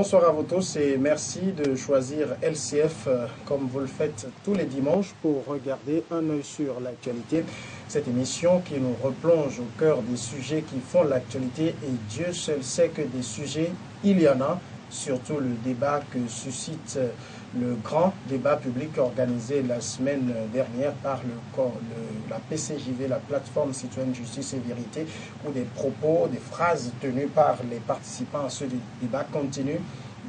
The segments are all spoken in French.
Bonsoir à vous tous et merci de choisir LCF comme vous le faites tous les dimanches pour regarder un œil sur l'actualité. Cette émission qui nous replonge au cœur des sujets qui font l'actualité et Dieu seul sait que des sujets, il y en a, surtout le débat que suscite le grand débat public organisé la semaine dernière par la PCJV, la plateforme citoyenne justice et vérité, où des propos, des phrases tenues par les participants à ce débat continuent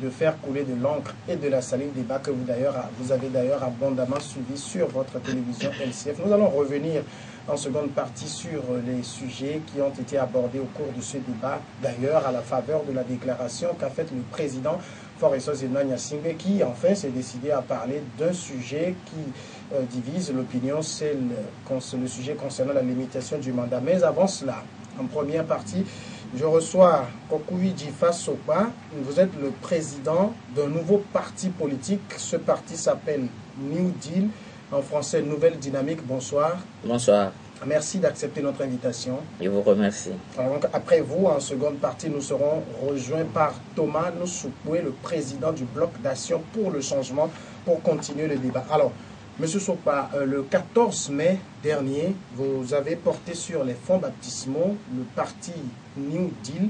de faire couler de l'encre et de la salive, débat que vous avez d'ailleurs abondamment suivi sur votre télévision LCF. Nous allons revenir en seconde partie sur les sujets qui ont été abordés au cours de ce débat, d'ailleurs à la faveur de la déclaration qu'a faite le président Foreso Zenouan Singbe, qui enfin s'est décidé à parler d'un sujet qui divise l'opinion, c'est le sujet concernant la limitation du mandat. Mais avant cela, en première partie, je reçois Kokoui Djifa Sopa. Vous êtes le président d'un nouveau parti politique. Ce parti s'appelle New Deal, en français Nouvelle Dynamique. Bonsoir. Bonsoir. Merci d'accepter notre invitation. Je vous remercie. Alors donc, après vous, en seconde partie, nous serons rejoints par Thomas Nosukwe, le président du Bloc d'action pour le changement, pour continuer le débat. Alors, Monsieur Sopa, le 14 mai dernier, vous avez porté sur les fonds baptismaux le parti New Deal,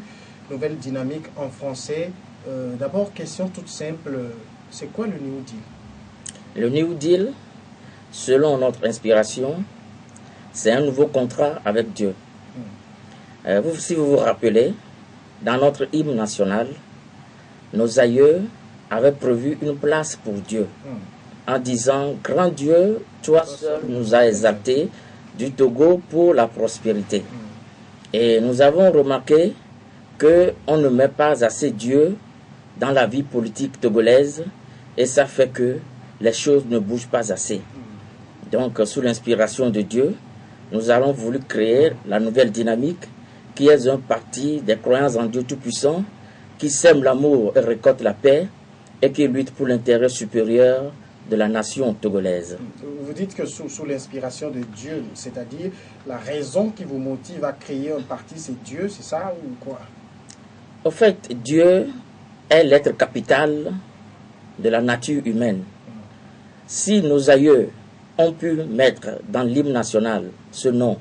Nouvelle Dynamique en français. D'abord, question toute simple, c'est quoi le New Deal? Le New Deal, selon notre inspiration, c'est un nouveau contrat avec Dieu. Si vous vous rappelez, dans notre hymne national, nos aïeux avaient prévu une place pour Dieu, en disant « Grand Dieu, toi seul nous as exaltés du Togo pour la prospérité. » Et nous avons remarqué qu'on ne met pas assez Dieu dans la vie politique togolaise, et ça fait que les choses ne bougent pas assez. Donc, sous l'inspiration de Dieu, nous avons voulu créer la Nouvelle Dynamique, qui est un parti des croyants en Dieu Tout-Puissant, qui sème l'amour et récolte la paix, et qui lutte pour l'intérêt supérieur de la nation togolaise. Vous dites que sous l'inspiration de Dieu, c'est-à-dire la raison qui vous motive à créer un parti, c'est Dieu, c'est ça ou quoi? Au fait, Dieu est l'être capital de la nature humaine. Si nos aïeux ont pu mettre dans l'hymne national ce nom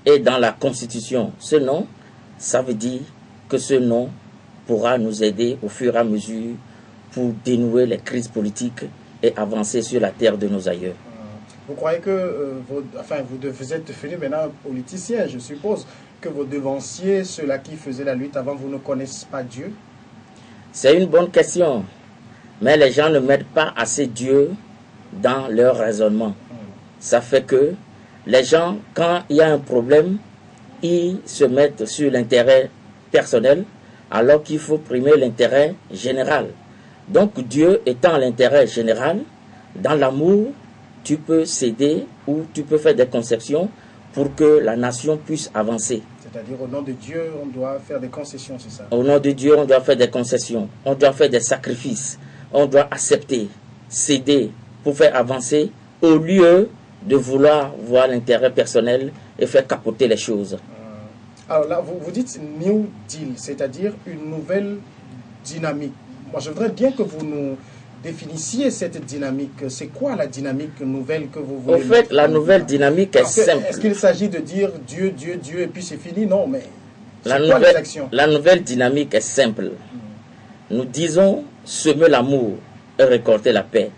et dans la Constitution ce nom, ça veut dire que ce nom pourra nous aider au fur et à mesure pour dénouer les crises politiques et avancer sur la terre de nos aïeux. Vous croyez que vous êtes devenu maintenant politicien, je suppose que vos devanciers, ceux-là qui faisaient la lutte avant, vous ne connaissent pas Dieu? C'est une bonne question, mais les gens ne mettent pas assez Dieu dans leur raisonnement. Ça fait que les gens, quand il y a un problème, ils se mettent sur l'intérêt personnel, alors qu'il faut primer l'intérêt général. Donc Dieu étant l'intérêt général, dans l'amour, tu peux céder ou tu peux faire des concessions pour que la nation puisse avancer. C'est-à-dire au nom de Dieu, on doit faire des concessions, c'est ça? Au nom de Dieu, on doit faire des concessions, on doit faire des sacrifices, on doit accepter, céder pour faire avancer au lieu de vouloir voir l'intérêt personnel et faire capoter les choses. Alors là, vous dites New Deal, c'est-à-dire une nouvelle dynamique. Moi, je voudrais bien que vous nous définissiez cette dynamique. C'est quoi la dynamique nouvelle que vous voulez? En fait, la nouvelle dynamique est simple. Est-ce qu'il s'agit de dire Dieu, Dieu, Dieu et puis c'est fini? Non, mais c'est quoi les actions? La nouvelle dynamique est simple. Nous disons semer l'amour et récolter la paix.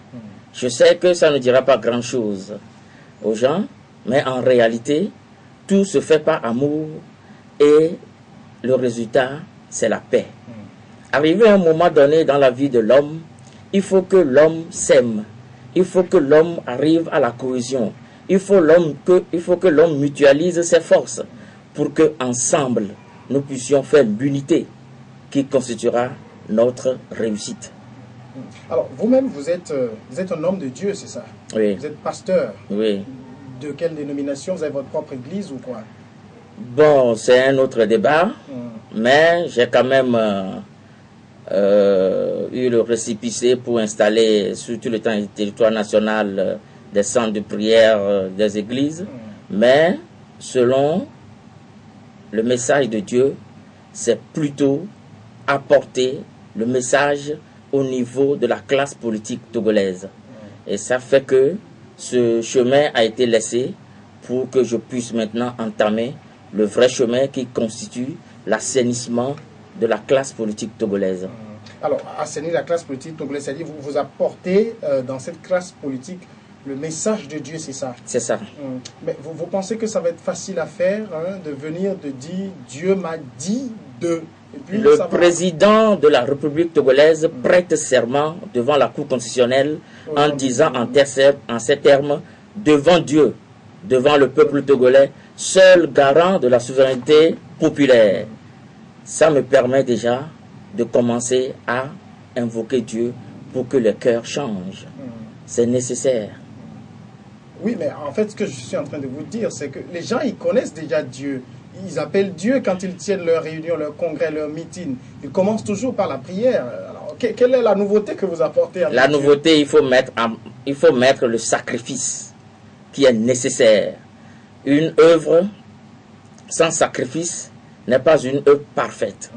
Je sais que ça ne dira pas grand-chose aux gens, mais en réalité, tout se fait par amour et le résultat, c'est la paix. Arrivé à un moment donné dans la vie de l'homme, il faut que l'homme s'aime. Il faut que l'homme arrive à la cohésion. Il faut que l'homme mutualise ses forces pour que ensemble nous puissions faire l'unité qui constituera notre réussite. Alors, vous-même, vous êtes un homme de Dieu, c'est ça? Oui. Vous êtes pasteur? Oui. De quelle dénomination? Vous avez votre propre église ou quoi? Bon, c'est un autre débat, mais j'ai quand même eu le récépissé pour installer sur tout le territoire national des centres de prière, des églises. Mais selon le message de Dieu, c'est plutôt apporter le message au niveau de la classe politique togolaise. Et ça fait que ce chemin a été laissé pour que je puisse maintenant entamer le vrai chemin qui constitue l'assainissement de la classe politique togolaise. Alors, assainir la classe politique togolaise, c'est-à-dire vous apportez dans cette classe politique le message de Dieu, c'est ça? C'est ça. Mais vous pensez que ça va être facile à faire, hein, de venir, de dire « Dieu m'a dit de ». Le président de la République togolaise prête serment devant la Cour constitutionnelle en disant en ces termes, devant Dieu, devant le peuple togolais, seul garant de la souveraineté populaire. Ça me permet déjà de commencer à invoquer Dieu pour que le cœur change. C'est nécessaire. Oui, mais en fait, ce que je suis en train de vous dire, c'est que les gens, ils connaissent déjà Dieu. Ils appellent Dieu quand ils tiennent leurs réunions, leurs congrès, leurs meetings. Ils commencent toujours par la prière. Alors, quelle est la nouveauté que vous apportez à La nouveauté, il faut mettre le sacrifice qui est nécessaire. Une œuvre sans sacrifice n'est pas une œuvre parfaite.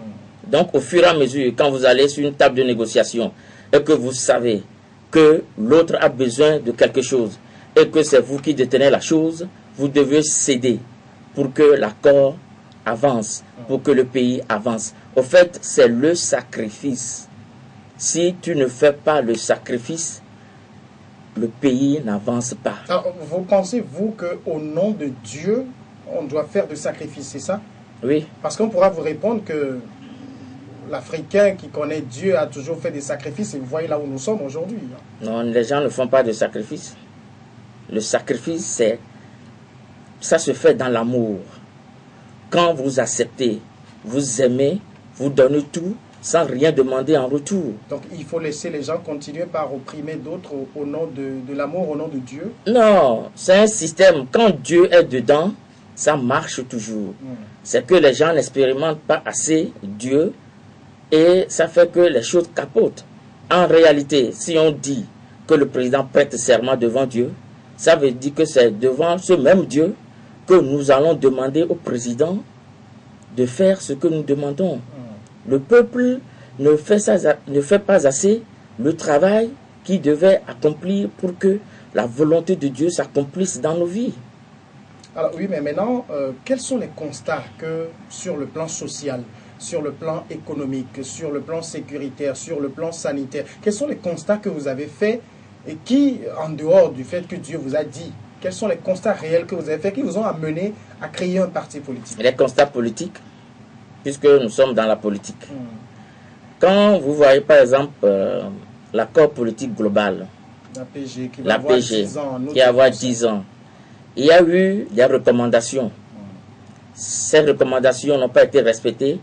Donc, au fur et à mesure, quand vous allez sur une table de négociation et que vous savez que l'autre a besoin de quelque chose et que c'est vous qui détenez la chose, vous devez céder pour que l'accord avance, pour que le pays avance. Au fait, c'est le sacrifice. Si tu ne fais pas le sacrifice, le pays n'avance pas. Alors, vous pensez, vous, qu'au nom de Dieu, on doit faire des sacrifices, c'est ça? Oui. Parce qu'on pourra vous répondre que l'Africain qui connaît Dieu a toujours fait des sacrifices et vous voyez là où nous sommes aujourd'hui. Non, les gens ne font pas de sacrifice. Le sacrifice, ça se fait dans l'amour. Quand vous acceptez, vous aimez, vous donnez tout sans rien demander en retour. Donc il faut laisser les gens continuer par opprimer d'autres au nom de l'amour, au nom de Dieu? Non, c'est un système. Quand Dieu est dedans, ça marche toujours. C'est que les gens n'expérimentent pas assez Dieu et ça fait que les choses capotent. En réalité, si on dit que le président prête serment devant Dieu, ça veut dire que c'est devant ce même Dieu que nous allons demander au président de faire ce que nous demandons. Le peuple ne fait pas assez le travail qu'il devait accomplir pour que la volonté de Dieu s'accomplisse dans nos vies. Alors oui, mais maintenant, quels sont les constats que sur le plan social, sur le plan économique, sur le plan sécuritaire, sur le plan sanitaire, quels sont les constats que vous avez faits et qui, en dehors du fait que Dieu vous a dit, quels sont les constats réels que vous avez faits qui vous ont amené à créer un parti politique? Les constats politiques, puisque nous sommes dans la politique. Quand vous voyez par exemple l'accord politique global, l'APG qui va avoir 10 ans, il y a eu des recommandations. Ces recommandations n'ont pas été respectées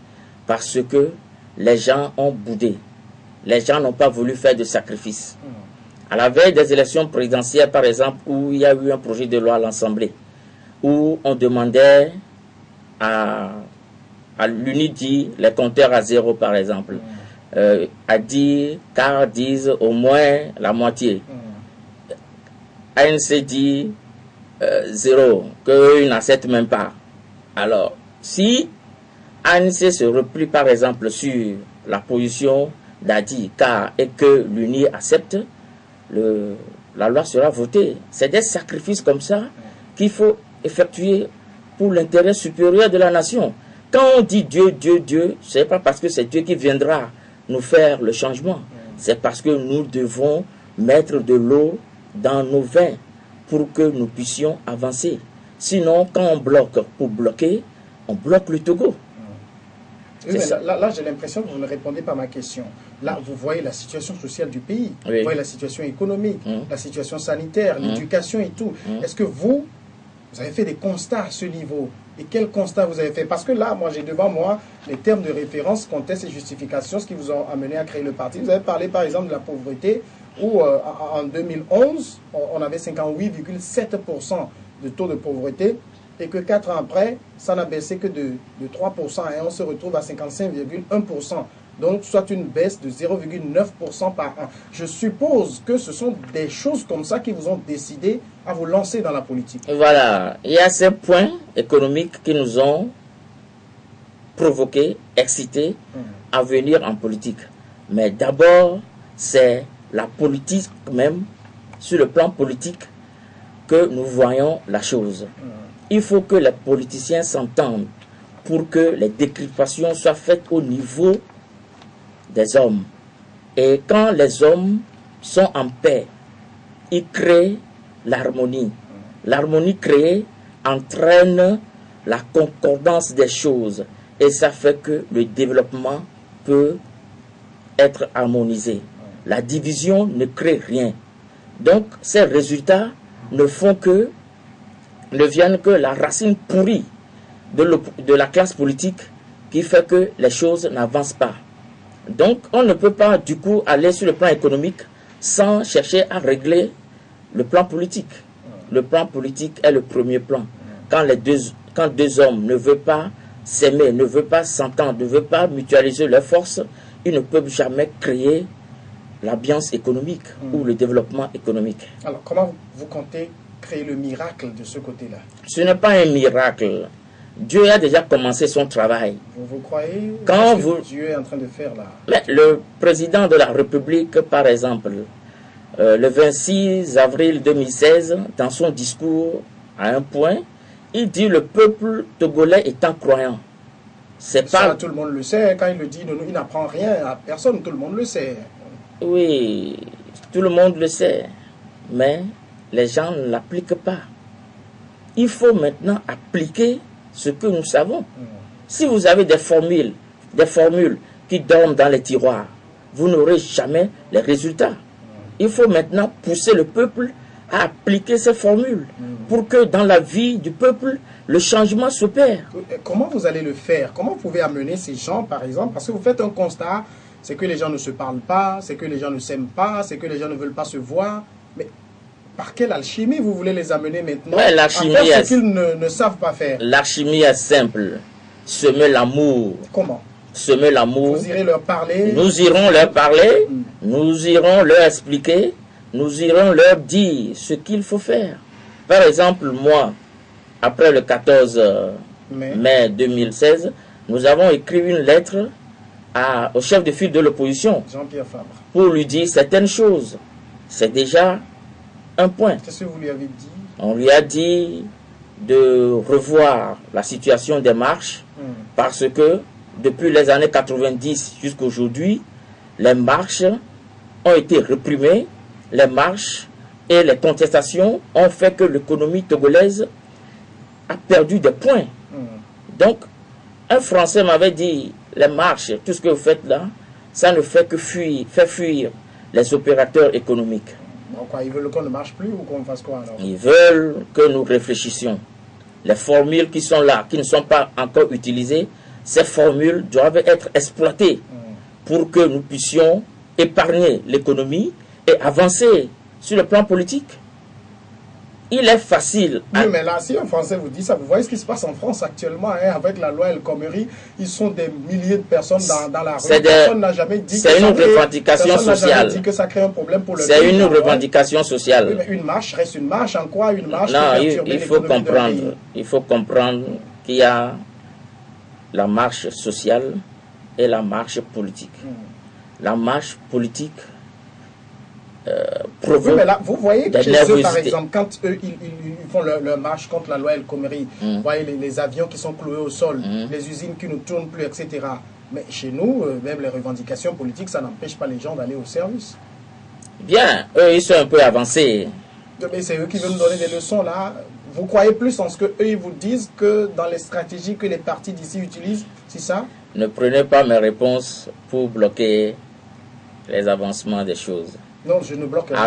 parce que les gens ont boudé. Les gens n'ont pas voulu faire de sacrifice. À la veille des élections présidentielles, par exemple, où il y a eu un projet de loi à l'Assemblée, où on demandait à l'UNIDI les compteurs à 0, par exemple, à dire, car disent au moins la moitié. ANC dit 0, qu'ils n'acceptent même pas. Alors, si ANC se replie, par exemple, sur la position d'Adi, car et que l'UNI accepte, la loi sera votée. C'est des sacrifices comme ça qu'il faut effectuer pour l'intérêt supérieur de la nation. Quand on dit Dieu, Dieu, Dieu, ce n'est pas parce que c'est Dieu qui viendra nous faire le changement. C'est parce que nous devons mettre de l'eau dans nos vins pour que nous puissions avancer. Sinon, quand on bloque pour bloquer, on bloque le Togo. Oui, mais là j'ai l'impression que vous ne répondez pas à ma question. Là, vous voyez la situation sociale du pays, oui. Vous voyez la situation économique, la situation sanitaire, l'éducation et tout. Est-ce que vous avez fait des constats à ce niveau? Et quels constats vous avez fait? Parce que là, moi, j'ai devant moi les termes de référence, contexte et justification, ce qui vous ont amené à créer le parti. Vous avez parlé, par exemple, de la pauvreté, où en 2011, on avait 58,7% de taux de pauvreté, et que 4 ans après, ça n'a baissé que de 3%, et on se retrouve à 55,1%. Donc, soit une baisse de 0,9% par an. Je suppose que ce sont des choses comme ça qui vous ont décidé à vous lancer dans la politique. Voilà. Il y a ces points économiques qui nous ont provoqués, excités à venir en politique. Mais d'abord, c'est la politique même, sur le plan politique, que nous voyons la chose. Il faut que les politiciens s'entendent pour que les décryptations soient faites au niveau des hommes. Et quand les hommes sont en paix, ils créent l'harmonie. L'harmonie créée entraîne la concordance des choses. Et ça fait que le développement peut être harmonisé. La division ne crée rien. Donc, ces résultats ne viennent que la racine pourrie de la classe politique qui fait que les choses n'avancent pas. Donc, on ne peut pas, du coup, aller sur le plan économique sans chercher à régler le plan politique. Le plan politique est le premier plan. Quand deux hommes ne veulent pas s'aimer, ne veulent pas s'entendre, ne veulent pas mutualiser leurs forces, ils ne peuvent jamais créer l'ambiance économique ou le développement économique. Alors, comment vous comptez créer le miracle de ce côté-là? Ce n'est pas un miracle. Dieu a déjà commencé son travail. Vous croyez Quand Dieu est en train de faire là? Mais le président de la République, par exemple, le 26 avril 2016, dans son discours, à un point, il dit le peuple togolais est incroyant. C'est Ça, pas... tout le monde le sait. Quand il le dit, il n'apprend rien à personne. Tout le monde le sait. Oui, tout le monde le sait. Mais les gens ne l'appliquent pas. Il faut maintenant appliquer ce que nous savons. Si vous avez des formules qui dorment dans les tiroirs, vous n'aurez jamais les résultats. Il faut maintenant pousser le peuple à appliquer ces formules pour que dans la vie du peuple, le changement s'opère. Comment vous allez le faire? Comment vous pouvez amener ces gens, par exemple? Parce que vous faites un constat, c'est que les gens ne se parlent pas, c'est que les gens ne s'aiment pas, c'est que les gens ne veulent pas se voir. Mais par quelle alchimie vous voulez les amener maintenant à faire ce qu'ils ne savent pas faire? L'alchimie est simple. Semer l'amour. Comment? Semer l'amour. Vous irez leur parler? Nous irons leur parler, nous irons leur expliquer, nous irons leur dire ce qu'il faut faire. Par exemple, moi, après le 14 mai 2016, nous avons écrit une lettre au chef de file de l'opposition, Jean-Pierre Fabre, pour lui dire certaines choses. C'est déjà un point. Qu'est-ce que vous lui avez dit? On lui a dit de revoir la situation des marches, parce que depuis les années 90 jusqu'à aujourd'hui, les marches ont été réprimées, les marches et les contestations ont fait que l'économie togolaise a perdu des points. Donc, un Français m'avait dit, les marches, tout ce que vous faites là, ça ne fait que faire fuir les opérateurs économiques. Quoi, ils veulent qu'on ne marche plus ou qu'on fasse quoi alors? Ils veulent que nous réfléchissions. Les formules qui sont là, qui ne sont pas encore utilisées, ces formules doivent être exploitées pour que nous puissions épargner l'économie et avancer sur le plan politique. Il est facile. Oui, mais là, si un Français vous dit ça, vous voyez ce qui se passe en France actuellement, hein, avec la loi El Khomri, ils sont des milliers de personnes dans la rue. Personne n'a jamais dit c'est une revendication sociale. Dit que ça crée un problème pour le pays. C'est une revendication sociale. Oui, mais une marche reste une marche. En quoi une marche? Non, il faut comprendre. Il faut comprendre qu'il y a la marche sociale et la marche politique. La marche politique provoque. Oui, mais là, vous voyez que chez eux, par exemple, quand eux, ils font leur marche contre la loi El Khomri, vous voyez les avions qui sont cloués au sol, les usines qui ne tournent plus, etc. Mais chez nous, même les revendications politiques, ça n'empêche pas les gens d'aller au service. Bien, eux, ils sont un peu avancés. Mais c'est eux qui veulent nous donner des leçons, là. Vous croyez plus en ce qu'eux, ils vous disent que dans les stratégies que les partis d'ici utilisent, c'est ça? Ne prenez pas mes réponses pour bloquer les avancements des choses. Non, je ne bloque rien.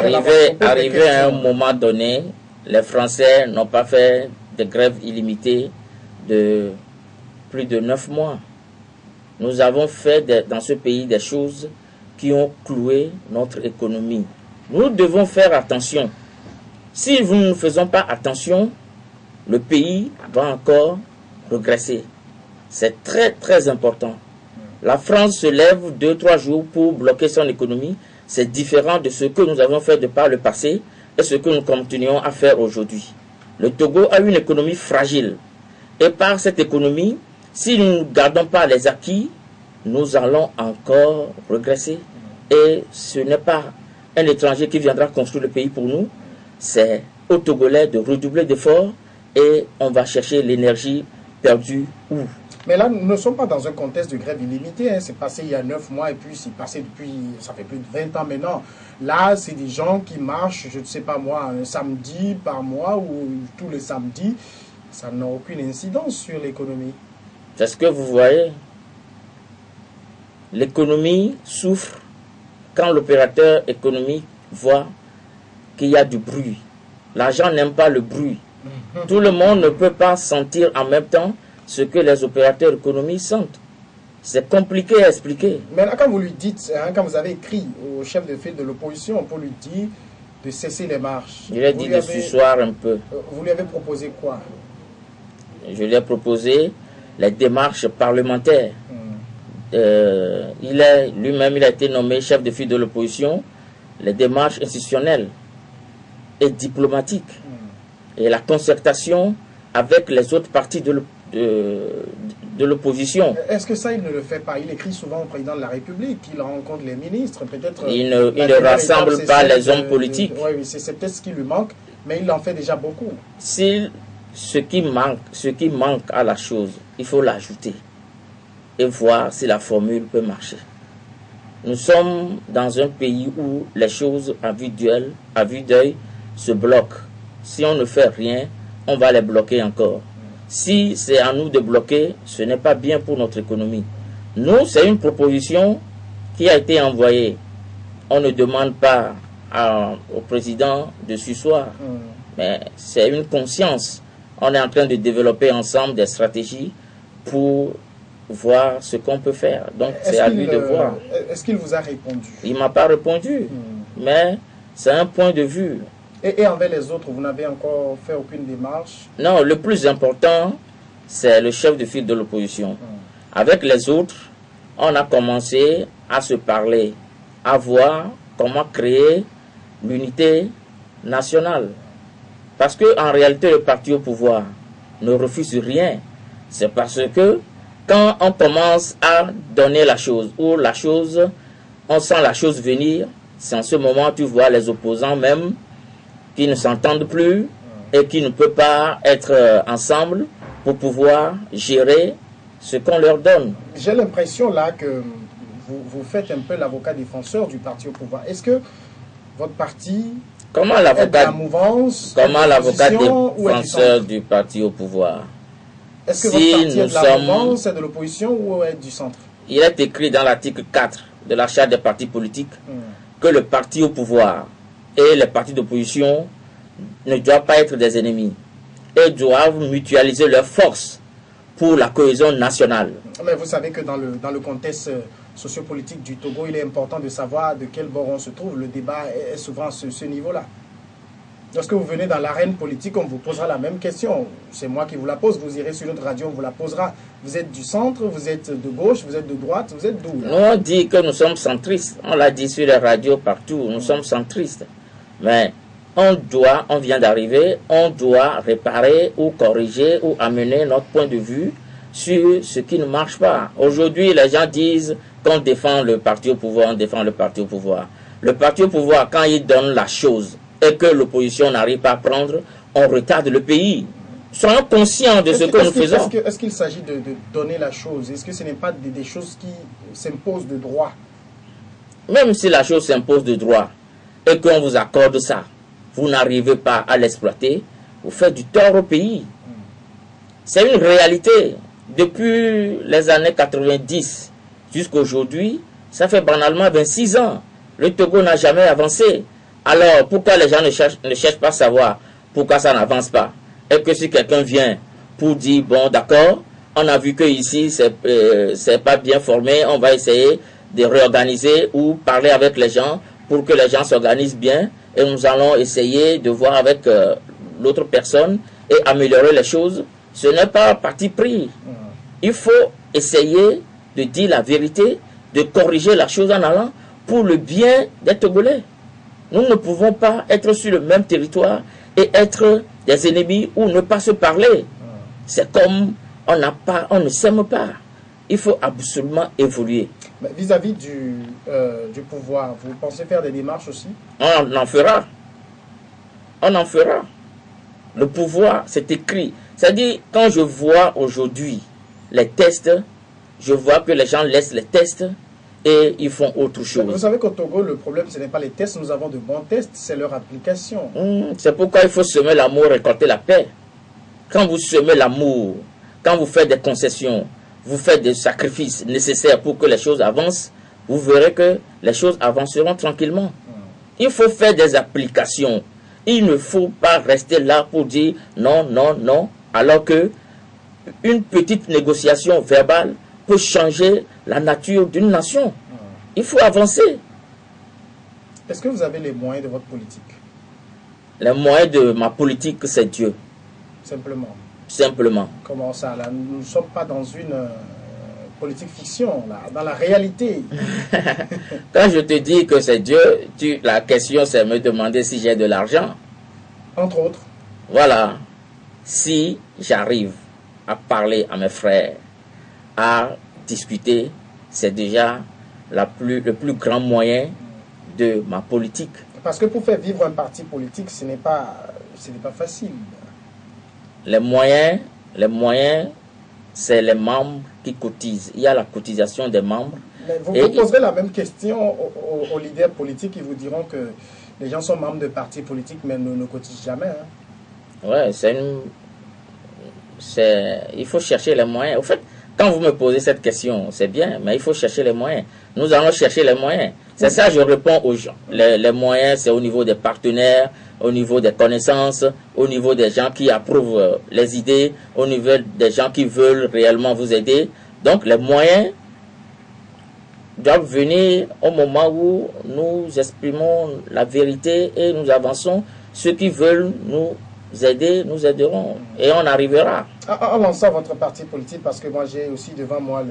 Arrivé à un moment donné, les Français n'ont pas fait de grève illimitée de plus de 9 mois. Nous avons fait dans ce pays des choses qui ont cloué notre économie. Nous devons faire attention. Si nous ne faisons pas attention, le pays va encore regresser. C'est très très important. La France se lève 2-3 jours pour bloquer son économie. C'est différent de ce que nous avons fait de par le passé et ce que nous continuons à faire aujourd'hui. Le Togo a une économie fragile. Et par cette économie, si nous ne gardons pas les acquis, nous allons encore regresser. Et ce n'est pas un étranger qui viendra construire le pays pour nous, c'est aux Togolais de redoubler d'efforts et on va chercher l'énergie perdue où? Mais là, nous ne sommes pas dans un contexte de grève illimitée. Hein. C'est passé il y a 9 mois et puis c'est passé depuis, ça fait plus de 20 ans maintenant. Là, c'est des gens qui marchent, je ne sais pas moi, un samedi par mois ou tous les samedis. Ça n'a aucune incidence sur l'économie. C'est ce que vous voyez. L'économie souffre quand l'opérateur économique voit qu'il y a du bruit. L'argent n'aime pas le bruit. Tout le monde ne peut pas sentir en même temps ce que les opérateurs économiques sentent. C'est compliqué à expliquer. Mais là, quand vous lui dites, hein, quand vous avez écrit au chef de file de l'opposition pour lui dire de cesser les marches, je lui ai dit de s'asseoir un peu. Vous lui avez proposé quoi? Je lui ai proposé les démarches parlementaires. Lui-même, il a été nommé chef de file de l'opposition, les démarches institutionnelles et diplomatiques et la concertation avec les autres partis de l'opposition. Est-ce que ça, il ne le fait pas? Il écrit souvent au président de la République, il rencontre les ministres, peut-être... Il ne rassemble pas les hommes politiques. Oui, c'est peut-être ce qui lui manque, mais il en fait déjà beaucoup. Si ce qui manque à la chose, il faut l'ajouter et voir si la formule peut marcher. Nous sommes dans un pays où les choses à vue d'œil se bloquent. Si on ne fait rien, on va les bloquer encore. Si c'est à nous de bloquer, ce n'est pas bien pour notre économie. Nous, c'est une proposition qui a été envoyée. On ne demande pas au président de s'asseoir, mais c'est une conscience. On est en train de développer ensemble des stratégies pour voir ce qu'on peut faire. Donc, c'est à lui de voir. Est-ce qu'il vous a répondu? Il ne m'a pas répondu, mais c'est un point de vue. Et envers les autres, vous n'avez encore fait aucune démarche? Non, le plus important, c'est le chef de file de l'opposition. Avec les autres, on a commencé à se parler, à voir comment créer l'unité nationale. Parce qu'en réalité, le parti au pouvoir ne refuse rien. C'est parce que quand on commence à donner la chose, ou la chose, on sent la chose venir, c'est en ce moment tu vois les opposants même qui ne s'entendent plus et qui ne peuvent pas être ensemble pour pouvoir gérer ce qu'on leur donne. J'ai l'impression là que vous faites un peu l'avocat défenseur du parti au pouvoir. Est-ce que votre parti est de la mouvance, comment l'avocat défenseur du parti au pouvoir? Est-ce que votre parti est de la mouvance, est de l'opposition ou est du centre? Il est écrit dans l'article 4 de la charte des partis politiques que le parti au pouvoir et les partis d'opposition ne doivent pas être des ennemis et doivent mutualiser leurs forces pour la cohésion nationale. Mais vous savez que dans le contexte sociopolitique du Togo, il est important de savoir de quel bord on se trouve. Le débat est souvent à ce niveau-là. Lorsque vous venez dans l'arène politique, on vous posera la même question. C'est moi qui vous la pose, vous irez sur notre radio, on vous la posera. Vous êtes du centre, vous êtes de gauche, vous êtes de droite, vous êtes d'où? Nous, on dit que nous sommes centristes. On l'a dit sur les radios partout, nous sommes centristes. Mais on vient d'arriver, on doit réparer ou corriger ou amener notre point de vue sur ce qui ne marche pas. Aujourd'hui, les gens disent qu'on défend le parti au pouvoir, on défend le parti au pouvoir. Le parti au pouvoir, quand il donne la chose et que l'opposition n'arrive pas à prendre, on retarde le pays. Soyons conscients de ce que nous faisons. Est-ce qu'il s'agit de donner la chose? Est-ce que ce n'est pas des choses qui s'imposent de droit? Même si la chose s'impose de droit et qu'on vous accorde ça, vous n'arrivez pas à l'exploiter, vous faites du tort au pays. C'est une réalité. Depuis les années 90 jusqu'à aujourd'hui, ça fait banalement 26 ans. Le Togo n'a jamais avancé. Alors, pourquoi les gens ne cherchent pas à savoir pourquoi ça n'avance pas? Et que si quelqu'un vient pour dire, bon, d'accord, on a vu que ici, c'est pas bien formé, on va essayer de réorganiser ou parler avec les gens pour que les gens s'organisent bien et nous allons essayer de voir avec l'autre personne et améliorer les choses. Ce n'est pas parti pris. Il faut essayer de dire la vérité, de corriger la chose en allant pour le bien des Togolais. Nous ne pouvons pas être sur le même territoire et être des ennemis ou ne pas se parler. C'est comme on ne s'aime pas. Il faut absolument évoluer. Vis-à-vis du pouvoir, vous pensez faire des démarches aussi? On en fera. On en fera. Le pouvoir, c'est écrit. C'est-à-dire, quand je vois aujourd'hui les tests, je vois que les gens laissent les tests et ils font autre chose. Vous savez qu'au Togo, le problème, ce n'est pas les tests. Nous avons de bons tests, c'est leur application. C'est pourquoi il faut semer l'amour, récolter la paix. Quand vous semez l'amour, quand vous faites des concessions, vous faites des sacrifices nécessaires pour que les choses avancent, vous verrez que les choses avanceront tranquillement. Il faut faire des applications. Il ne faut pas rester là pour dire non, non, non, alors que une petite négociation verbale peut changer la nature d'une nation. Il faut avancer. Est-ce que vous avez les moyens de votre politique? Les moyens de ma politique, c'est Dieu. Simplement. Simplement. Comment ça là? Nous ne sommes pas dans une politique fiction, là, dans la réalité. Quand je te dis que c'est Dieu, la question c'est me demander si j'ai de l'argent. Entre autres. Voilà. Si j'arrive à parler à mes frères, à discuter, c'est déjà le plus grand moyen de ma politique. Parce que pour faire vivre un parti politique, ce n'est pas facile. Les moyens, c'est les membres qui cotisent. Il y a la cotisation des membres. Mais vous poserez la même question aux leaders politiques, ils vous diront que les gens sont membres de partis politiques, mais ne cotisent jamais. Hein. Ouais, il faut chercher les moyens. Au fait, quand vous me posez cette question, c'est bien, mais il faut chercher les moyens. Nous allons chercher les moyens. C'est ça, je réponds aux gens. Les moyens, c'est au niveau des partenaires, au niveau des connaissances, au niveau des gens qui approuvent les idées, au niveau des gens qui veulent réellement vous aider. Donc, les moyens doivent venir au moment où nous exprimons la vérité et nous avançons. Ceux qui veulent nous aider, nous aiderons et on arrivera. En lançant votre parti politique, parce que moi j'ai aussi devant moi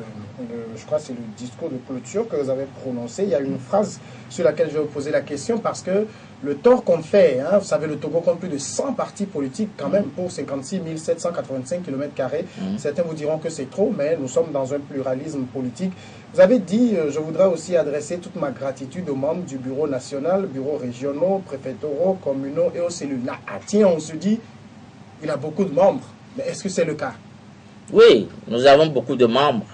je crois que c'est le discours de clôture que vous avez prononcé, il y a une phrase sur laquelle je vais vous poser la question parce que le tort qu'on fait, hein, vous savez le Togo compte plus de 100 partis politiques quand même pour 56 785 km². Certains vous diront que c'est trop, mais nous sommes dans un pluralisme politique. Vous avez dit, je voudrais aussi adresser toute ma gratitude aux membres du bureau national, bureaux régionaux, préfectoraux, communaux et aux cellules. Là, tiens, on se dit, il a beaucoup de membres. Mais est-ce que c'est le cas? Oui, nous avons beaucoup de membres.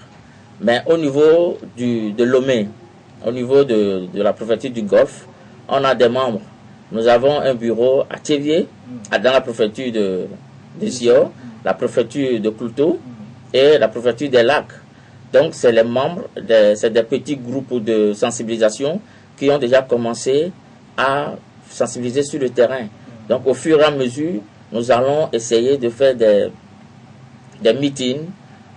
Mais au niveau de Lomé, au niveau de la préfecture du Golfe, on a des membres. Nous avons un bureau à Thévier, dans la préfecture de Sio, la préfecture de Clouto et la préfecture des Lacs. Donc, c'est les membres, c'est des petits groupes de sensibilisation qui ont déjà commencé à sensibiliser sur le terrain. Donc, au fur et à mesure, nous allons essayer de faire des meetings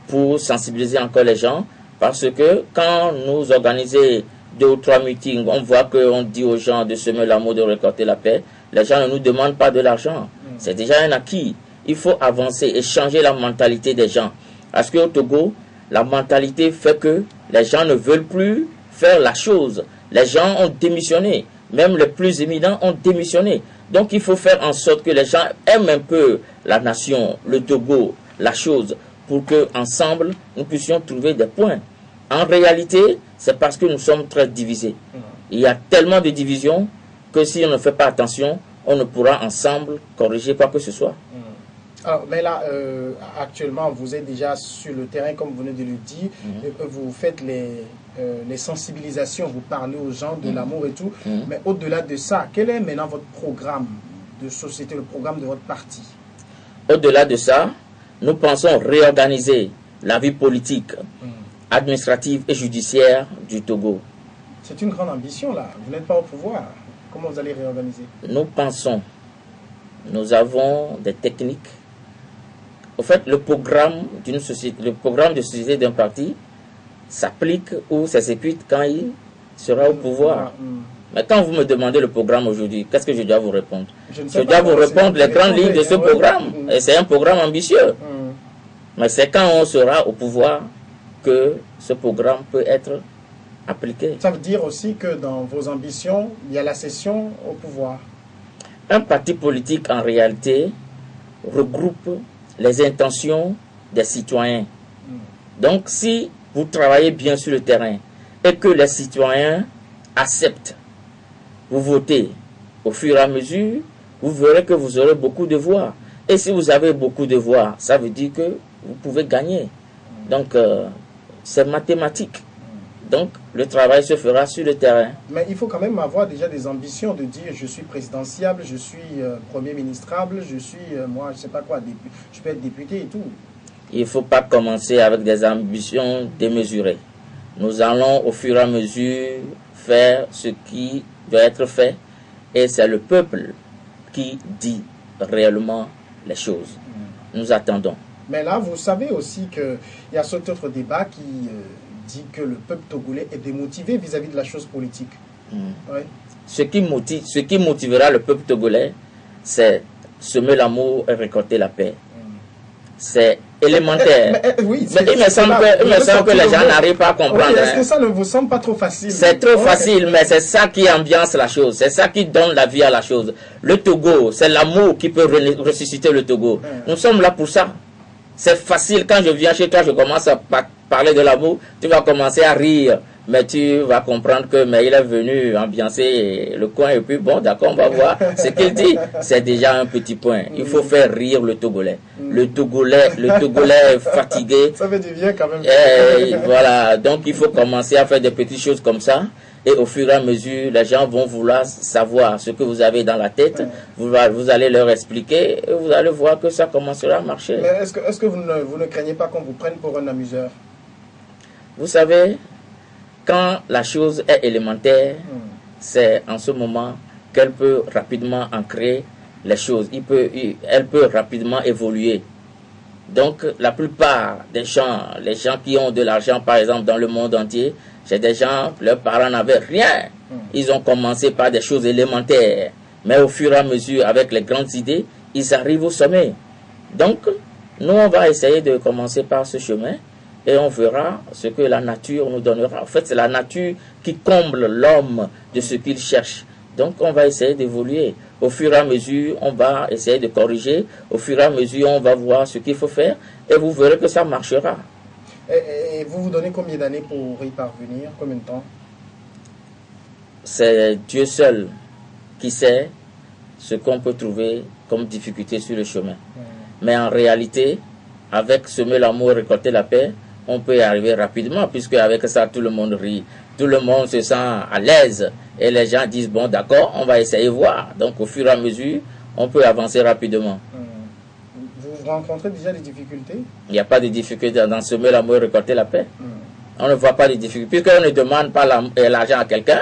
pour sensibiliser encore les gens. Parce que quand nous organisons 2 ou 3 meetings, on voit qu'on dit aux gens de semer l'amour, de récolter la paix. Les gens ne nous demandent pas de l'argent. C'est déjà un acquis. Il faut avancer et changer la mentalité des gens. Parce qu'au Togo, la mentalité fait que les gens ne veulent plus faire la chose. Les gens ont démissionné. Même les plus éminents ont démissionné. Donc il faut faire en sorte que les gens aiment un peu la nation, le Togo, la chose, pour que ensemble nous puissions trouver des points. En réalité, c'est parce que nous sommes très divisés. Il y a tellement de divisions que si on ne fait pas attention, on ne pourra ensemble corriger quoi que ce soit. Alors, mais là, actuellement, vous êtes déjà sur le terrain, comme vous venez de le dire. Vous faites les sensibilisations, vous parlez aux gens de l'amour et tout. Mais au-delà de ça, quel est maintenant votre programme de société, le programme de votre parti? Au-delà de ça, nous pensons réorganiser la vie politique, administrative et judiciaire du Togo. C'est une grande ambition là. Vous n'êtes pas au pouvoir. Comment vous allez réorganiser? Nous pensons, nous avons des techniques. Au fait, le programme d'une société, le programme de société d'un parti s'applique ou s'exécute quand il sera au pouvoir. Mais quand vous me demandez le programme aujourd'hui, qu'est-ce que je dois vous répondre? Je dois vous répondre les grandes lignes de ce programme. Et c'est un programme ambitieux. Mais c'est quand on sera au pouvoir que ce programme peut être appliqué. Ça veut dire aussi que dans vos ambitions, il y a la cession au pouvoir. Un parti politique, en réalité, regroupe les intentions des citoyens. Donc, si vous travaillez bien sur le terrain et que les citoyens acceptent, vous votez au fur et à mesure, vous verrez que vous aurez beaucoup de voix. Et si vous avez beaucoup de voix, ça veut dire que vous pouvez gagner. Donc, c'est mathématique. Donc, le travail se fera sur le terrain. Mais il faut quand même avoir déjà des ambitions de dire je suis présidentiable, je suis premier ministrable, je suis, moi, je sais pas quoi, je peux être député et tout. Il ne faut pas commencer avec des ambitions démesurées. Nous allons au fur et à mesure faire ce qui doit être fait. Et c'est le peuple qui dit réellement les choses. Nous attendons. Mais là, vous savez aussi qu'il y a cet autre débat qui dit que le peuple togolais est démotivé vis-à-vis de la chose politique. Ouais. Ce qui motivera le peuple togolais, c'est semer l'amour et récolter la paix. C'est élémentaire. Oui, mais il me semble que les gens n'arrivent pas à comprendre. Oui, est-ce que ça ne vous semble pas trop facile? C'est trop facile, mais c'est ça qui ambiance la chose. C'est ça qui donne la vie à la chose. Le Togo, c'est l'amour qui peut ressusciter le Togo. Nous sommes là pour ça. C'est facile. Quand je viens chez toi, je commence à parler de l'amour. Tu vas commencer à rire. Mais tu vas comprendre que il est venu ambiancer le coin et puis bon, d'accord, on va voir ce qu'il dit. C'est déjà un petit point. Il faut faire rire le Togolais. Le Togolais est fatigué. Ça fait du bien quand même. Et voilà, donc il faut commencer à faire des petites choses comme ça. Et au fur et à mesure, les gens vont vouloir savoir ce que vous avez dans la tête. Vous allez leur expliquer et vous allez voir que ça commencera à marcher. Mais est-ce que vous ne craignez pas qu'on vous prenne pour un amuseur? Vous savez, quand la chose est élémentaire, c'est en ce moment qu'elle peut rapidement ancrer les choses. Elle peut rapidement évoluer. Donc, la plupart des gens, les gens qui ont de l'argent, par exemple, dans le monde entier, c'est des gens, leurs parents n'avaient rien. Ils ont commencé par des choses élémentaires. Mais au fur et à mesure, avec les grandes idées, ils arrivent au sommet. Donc, nous, on va essayer de commencer par ce chemin. Et on verra ce que la nature nous donnera. En fait, c'est la nature qui comble l'homme de ce qu'il cherche. Donc, on va essayer d'évoluer. Au fur et à mesure, on va essayer de corriger. Au fur et à mesure, on va voir ce qu'il faut faire. Et vous verrez que ça marchera. Et vous vous donnez combien d'années pour y parvenir? Combien de temps? C'est Dieu seul qui sait ce qu'on peut trouver comme difficulté sur le chemin. Mais en réalité, avec semer l'amour et récolter la paix, on peut y arriver rapidement, puisque avec ça, tout le monde rit. Tout le monde se sent à l'aise. Et les gens disent, bon, d'accord, on va essayer de voir. Donc, au fur et à mesure, on peut avancer rapidement. Vous rencontrez déjà des difficultés? Il n'y a pas de difficulté dans semer l'amour et récolter la paix. On ne voit pas de difficultés, puisqu'on ne demande pas l'argent à quelqu'un.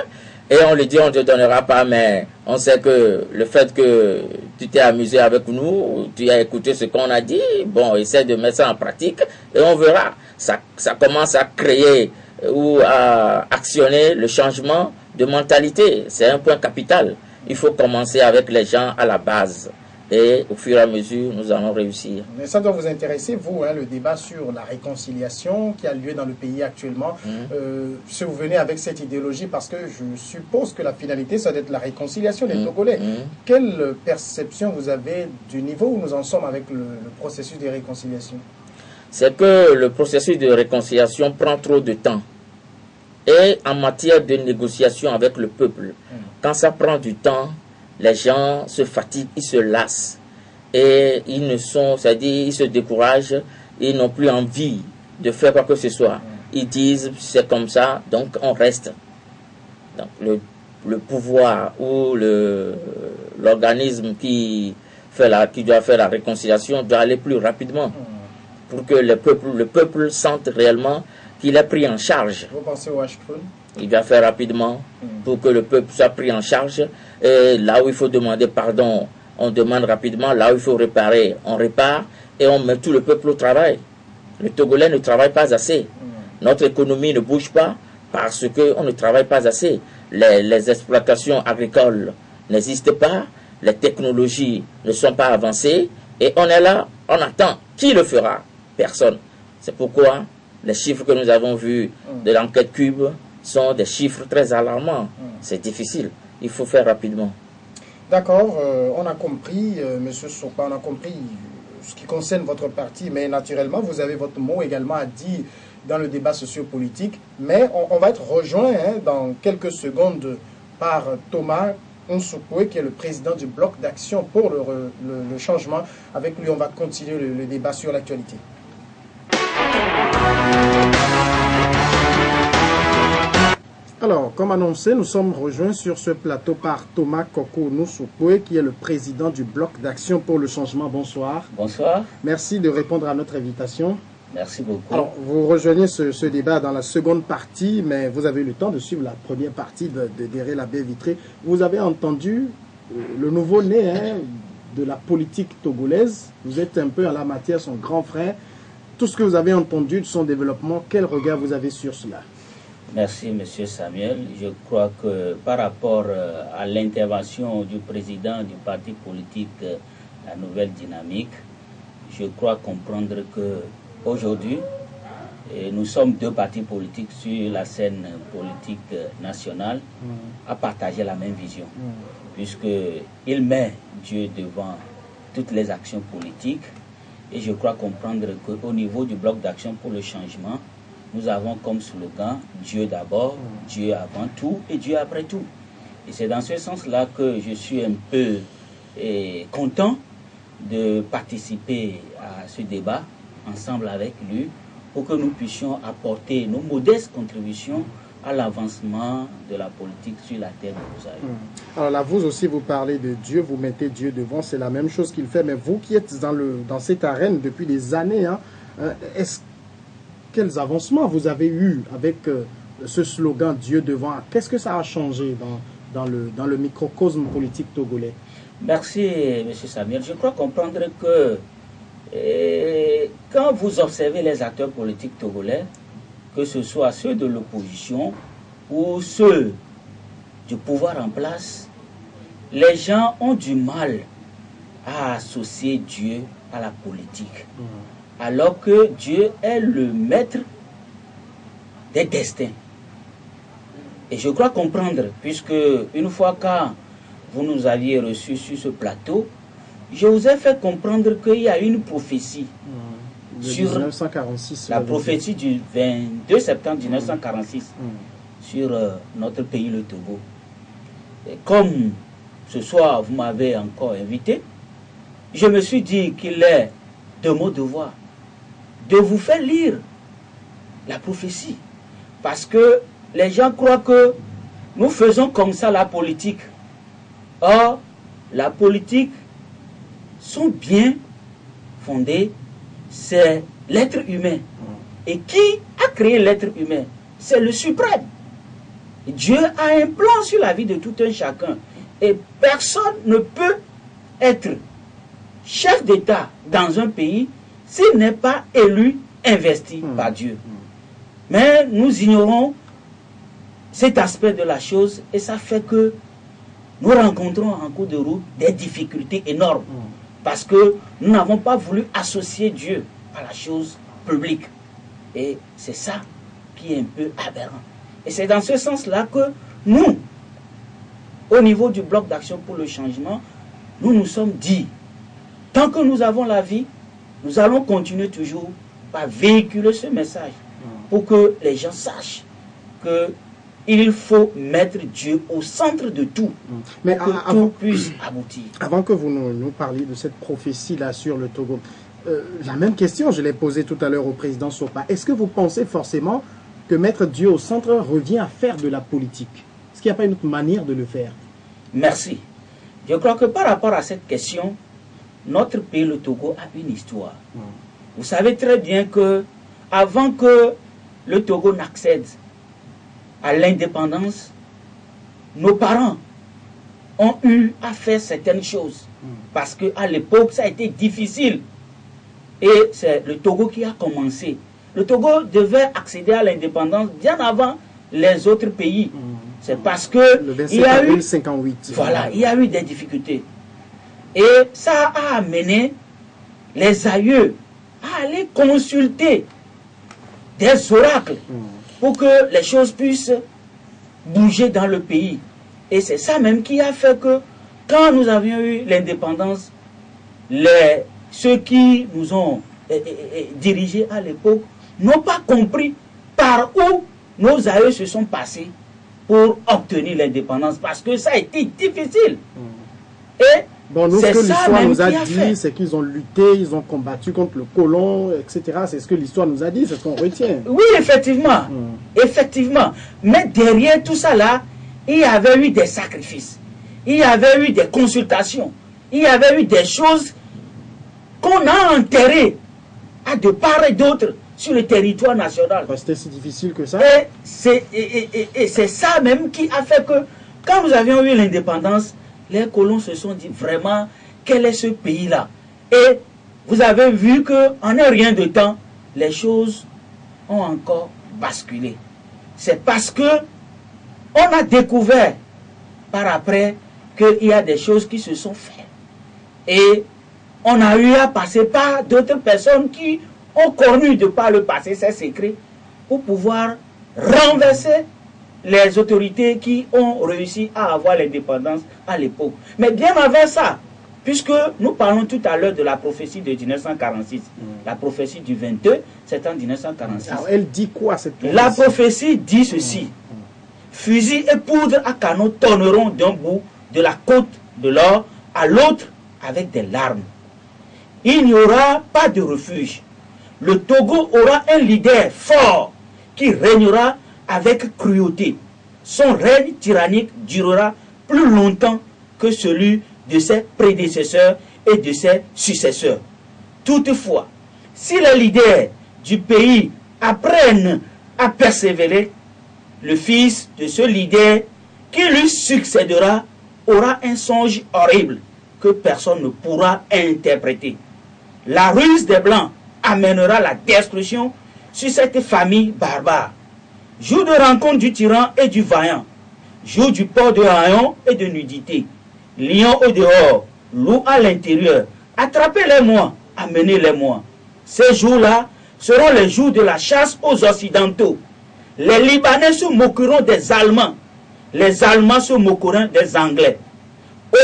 Et on lui dit, on ne te donnera pas, mais on sait que le fait que tu t'es amusé avec nous, tu as écouté ce qu'on a dit, bon, essaie de mettre ça en pratique et on verra. Ça commence à créer ou à actionner le changement de mentalité. C'est un point capital. Il faut commencer avec les gens à la base. Et au fur et à mesure, nous allons réussir. Mais ça doit vous intéresser, vous, le débat sur la réconciliation qui a lieu dans le pays actuellement. Si vous venez avec cette idéologie, parce que je suppose que la finalité, ça doit être la réconciliation des Togolais. Quelle perception vous avez du niveau où nous en sommes avec le processus de réconciliation? C'est que le processus de réconciliation prend trop de temps. Et en matière de négociation avec le peuple, quand ça prend du temps, les gens se fatiguent, ils se lassent. Et ils ne sont, c'est-à-dire, ils se découragent, ils n'ont plus envie de faire quoi que ce soit. Ils disent, c'est comme ça, donc on reste. Donc le pouvoir ou l'organisme qui doit faire la réconciliation doit aller plus rapidement. Pour que le peuple sente réellement qu'il est pris en charge. Vous pensez au Ashkroun? Il doit faire rapidement pour que le peuple soit pris en charge. Et là où il faut demander pardon, on demande rapidement. Là où il faut réparer, on répare. Et on met tout le peuple au travail. Le Togolais ne travaille pas assez. Notre économie ne bouge pas parce qu'on ne travaille pas assez. Les exploitations agricoles n'existent pas. Les technologies ne sont pas avancées. Et on est là, on attend. Qui le fera? Personne. C'est pourquoi les chiffres que nous avons vus de l'enquête Cube sont des chiffres très alarmants. C'est difficile. Il faut faire rapidement. D'accord. On a compris, M. Sopa, on a compris ce qui concerne votre parti, mais naturellement, vous avez votre mot également à dire dans le débat sociopolitique. Mais on va être rejoint dans quelques secondes par Thomas Nsukwe, qui est le président du bloc d'action pour le changement. Avec lui, on va continuer le débat sur l'actualité. Alors, comme annoncé, nous sommes rejoints sur ce plateau par Thomas Koko Nsukwe, qui est le président du bloc d'action pour le changement. Bonsoir. Bonsoir. Merci de répondre à notre invitation. Merci beaucoup. Alors, vous rejoignez ce débat dans la seconde partie, mais vous avez eu le temps de suivre la première partie de Derrière la baie vitrée. Vous avez entendu le nouveau-né de la politique togolaise. Vous êtes un peu en la matière son grand frère. Tout ce que vous avez entendu de son développement, quel regard vous avez sur cela? Merci, Monsieur Samuel. Je crois que par rapport à l'intervention du président du parti politique La Nouvelle Dynamique, je crois comprendre que aujourd'hui, nous sommes deux partis politiques sur la scène politique nationale à partager la même vision, puisqu'il met Dieu devant toutes les actions politiques. Et je crois comprendre qu'au niveau du bloc d'action pour le changement, nous avons comme slogan Dieu d'abord, Dieu avant tout et Dieu après tout. Et c'est dans ce sens-là que je suis un peu content de participer à ce débat ensemble avec lui pour que nous puissions apporter nos modestes contributions à l'avancement de la politique sur la terre de Rosario. Alors là, vous aussi, vous parlez de Dieu, vous mettez Dieu devant, c'est la même chose qu'il fait, mais vous qui êtes dans cette arène depuis des années, quels avancements vous avez eus avec ce slogan Dieu devant? Qu'est-ce que ça a changé dans le microcosme politique togolais? Merci, M. Samuel. Je crois comprendre que quand vous observez les acteurs politiques togolais, que ce soit ceux de l'opposition ou ceux du pouvoir en place, les gens ont du mal à associer Dieu à la politique. Alors que Dieu est le maître des destins. Et je crois comprendre, puisque une fois quand vous nous aviez reçus sur ce plateau, je vous ai fait comprendre qu'il y a une prophétie sur 1946, la prophétie du 22 septembre 1946 sur notre pays, le Togo. Et comme ce soir vous m'avez encore invité, je me suis dit qu'il est de mon devoir de vous faire lire la prophétie. Parce que les gens croient que nous faisons comme ça la politique. Or, la politique sont bien fondées, c'est l'être humain. Et qui a créé l'être humain? C'est le suprême. Dieu a un plan sur la vie de tout un chacun. Et personne ne peut être chef d'État dans un pays s'il n'est pas élu, investi par Dieu. Mais nous ignorons cet aspect de la chose et ça fait que nous rencontrons en cours de route des difficultés énormes parce que nous n'avons pas voulu associer Dieu à la chose publique. Et c'est ça qui est un peu aberrant. Et c'est dans ce sens-là que nous, au niveau du bloc d'action pour le changement, nous nous sommes dit, tant que nous avons la vie, nous allons continuer toujours par véhiculer ce message pour que les gens sachent qu'il faut mettre Dieu au centre de tout, mais pour que tout puisse aboutir. Avant que vous nous parliez de cette prophétie-là sur le Togo, la même question, je l'ai posée tout à l'heure au président Sopa. Est-ce que vous pensez forcément que mettre Dieu au centre revient à faire de la politique? Est-ce qu'il n'y a pas une autre manière de le faire? Merci. Je crois que par rapport à cette question, notre pays, le Togo, a une histoire. Vous savez très bien que avant que le Togo n'accède à l'indépendance, nos parents ont eu à faire certaines choses. Parce qu'à l'époque, ça a été difficile. Et c'est le Togo qui a commencé. Le Togo devait accéder à l'indépendance bien avant les autres pays. C'est parce que le 27 avril 58. Voilà, il y a eu des difficultés. Et ça a amené les aïeux à aller consulter des oracles pour que les choses puissent bouger dans le pays. Et c'est ça même qui a fait que quand nous avions eu l'indépendance, ceux qui nous ont dirigés à l'époque n'ont pas compris par où nos aïeux se sont passés pour obtenir l'indépendance, parce que ça a été difficile. Et bon, nous, ce que l'histoire nous a dit, fait, c'est qu'ils ont lutté, ils ont combattu contre le colon, etc. C'est ce que l'histoire nous a dit, c'est ce qu'on retient. oui, effectivement. Effectivement. Mais derrière tout ça là, il y avait eu des sacrifices. Il y avait eu des consultations. Il y avait eu des choses qu'on a enterrées à de part et d'autre sur le territoire national. C'était si difficile que ça. Et c'est ça même qui a fait que, quand nous avions eu l'indépendance, les colons se sont dit vraiment, quel est ce pays-là? Et vous avez vu qu'en un rien de temps, les choses ont encore basculé. C'est parce que on a découvert par après qu'il y a des choses qui se sont faites. Et on a eu à passer par d'autres personnes qui ont connu de par le passé ces secrets pour pouvoir renverser les autorités qui ont réussi à avoir l'indépendance à l'époque. Mais bien avant ça, puisque nous parlons tout à l'heure de la prophétie de 1946, la prophétie du 22, c'est en 1946. Alors, elle dit quoi cette prophétie? La prophétie dit ceci. Fusil et poudre à canon tourneront d'un bout de la côte de l'or à l'autre avec des larmes. Il n'y aura pas de refuge. Le Togo aura un leader fort qui régnera avec cruauté. Son règne tyrannique durera plus longtemps que celui de ses prédécesseurs et de ses successeurs. Toutefois, si les leaders du pays apprennent à persévérer, le fils de ce leader qui lui succédera aura un songe horrible que personne ne pourra interpréter. La ruse des Blancs amènera la destruction sur cette famille barbare. Jour de rencontre du tyran et du vaillant, jour du port de haillons et de nudité, lion au dehors, loup à l'intérieur, attrapez-les-moi, amenez-les-moi. Ces jours-là seront les jours de la chasse aux Occidentaux. Les Libanais se moqueront des Allemands, les Allemands se moqueront des Anglais. Ô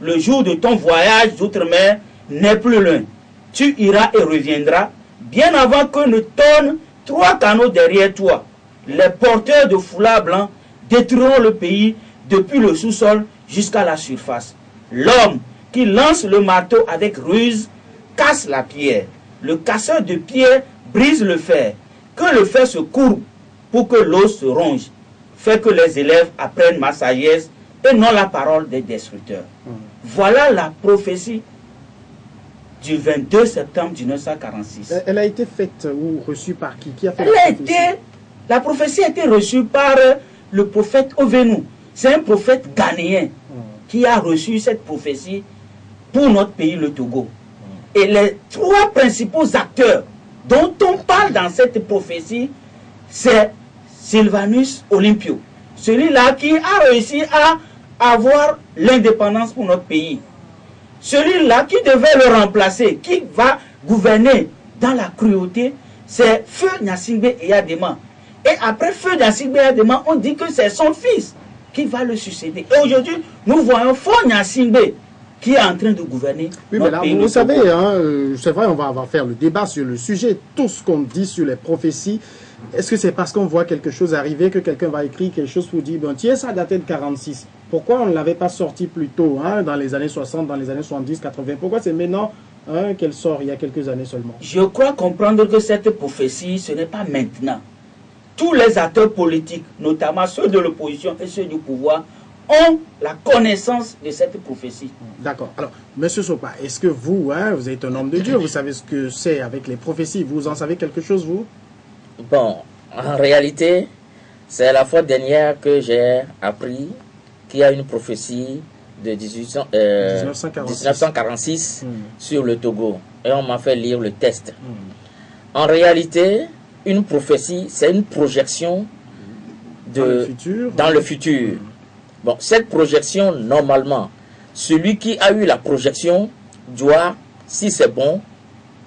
le jour de ton voyage d'outre-mer n'est plus loin. Tu iras et reviendras, bien avant que ne tournent 3 canaux derrière toi. Les porteurs de foulards blancs détruiront le pays depuis le sous-sol jusqu'à la surface. L'homme qui lance le marteau avec ruse casse la pierre. Le casseur de pierre brise le fer. Que le fer se courbe pour que l'os se ronge. Fait que les élèves apprennent ma sagesse et non la parole des destructeurs. Voilà la prophétie du 22 septembre 1946. Elle a été faite ou reçue par qui? Qui a fait la prophétie? La prophétie a été reçue par le prophète Ovenu. C'est un prophète ghanéen qui a reçu cette prophétie pour notre pays, le Togo. Et les 3 principaux acteurs dont on parle dans cette prophétie, c'est Sylvanus Olympio. Celui-là qui a réussi à avoir l'indépendance pour notre pays. Celui-là qui devait le remplacer, qui va gouverner dans la cruauté, c'est Feu Gnassingbé Eyadema. Et après Feu Gnassingbé Eyadema, on dit que c'est son fils qui va le succéder. Et aujourd'hui, nous voyons Feu Gnassingbé qui est en train de gouverner. Oui, mais là, vous savez, hein, c'est vrai, on va faire le débat sur le sujet. Tout ce qu'on dit sur les prophéties, est-ce que c'est parce qu'on voit quelque chose arriver que quelqu'un va écrire quelque chose pour dire, bon, tiens, ça datait de 46. Pourquoi on ne l'avait pas sorti plus tôt, hein, dans les années 60, dans les années 70, 80? Pourquoi c'est maintenant qu'elle sort, il y a quelques années seulement? Je crois comprendre que cette prophétie, ce n'est pas maintenant. Tous les acteurs politiques, notamment ceux de l'opposition et ceux du pouvoir, ont la connaissance de cette prophétie. D'accord. Alors, Monsieur Sopa, est-ce que vous, hein, vous êtes un homme de Dieu, vous savez ce que c'est avec les prophéties, vous en savez quelque chose, vous? Bon, en réalité, c'est la fois dernière que j'ai appris qu'il y a une prophétie de 1946 sur le Togo. Et on m'a fait lire le texte. En réalité, une prophétie, c'est une projection dans le futur. Bon, cette projection, normalement, celui qui a eu la projection doit, si c'est bon,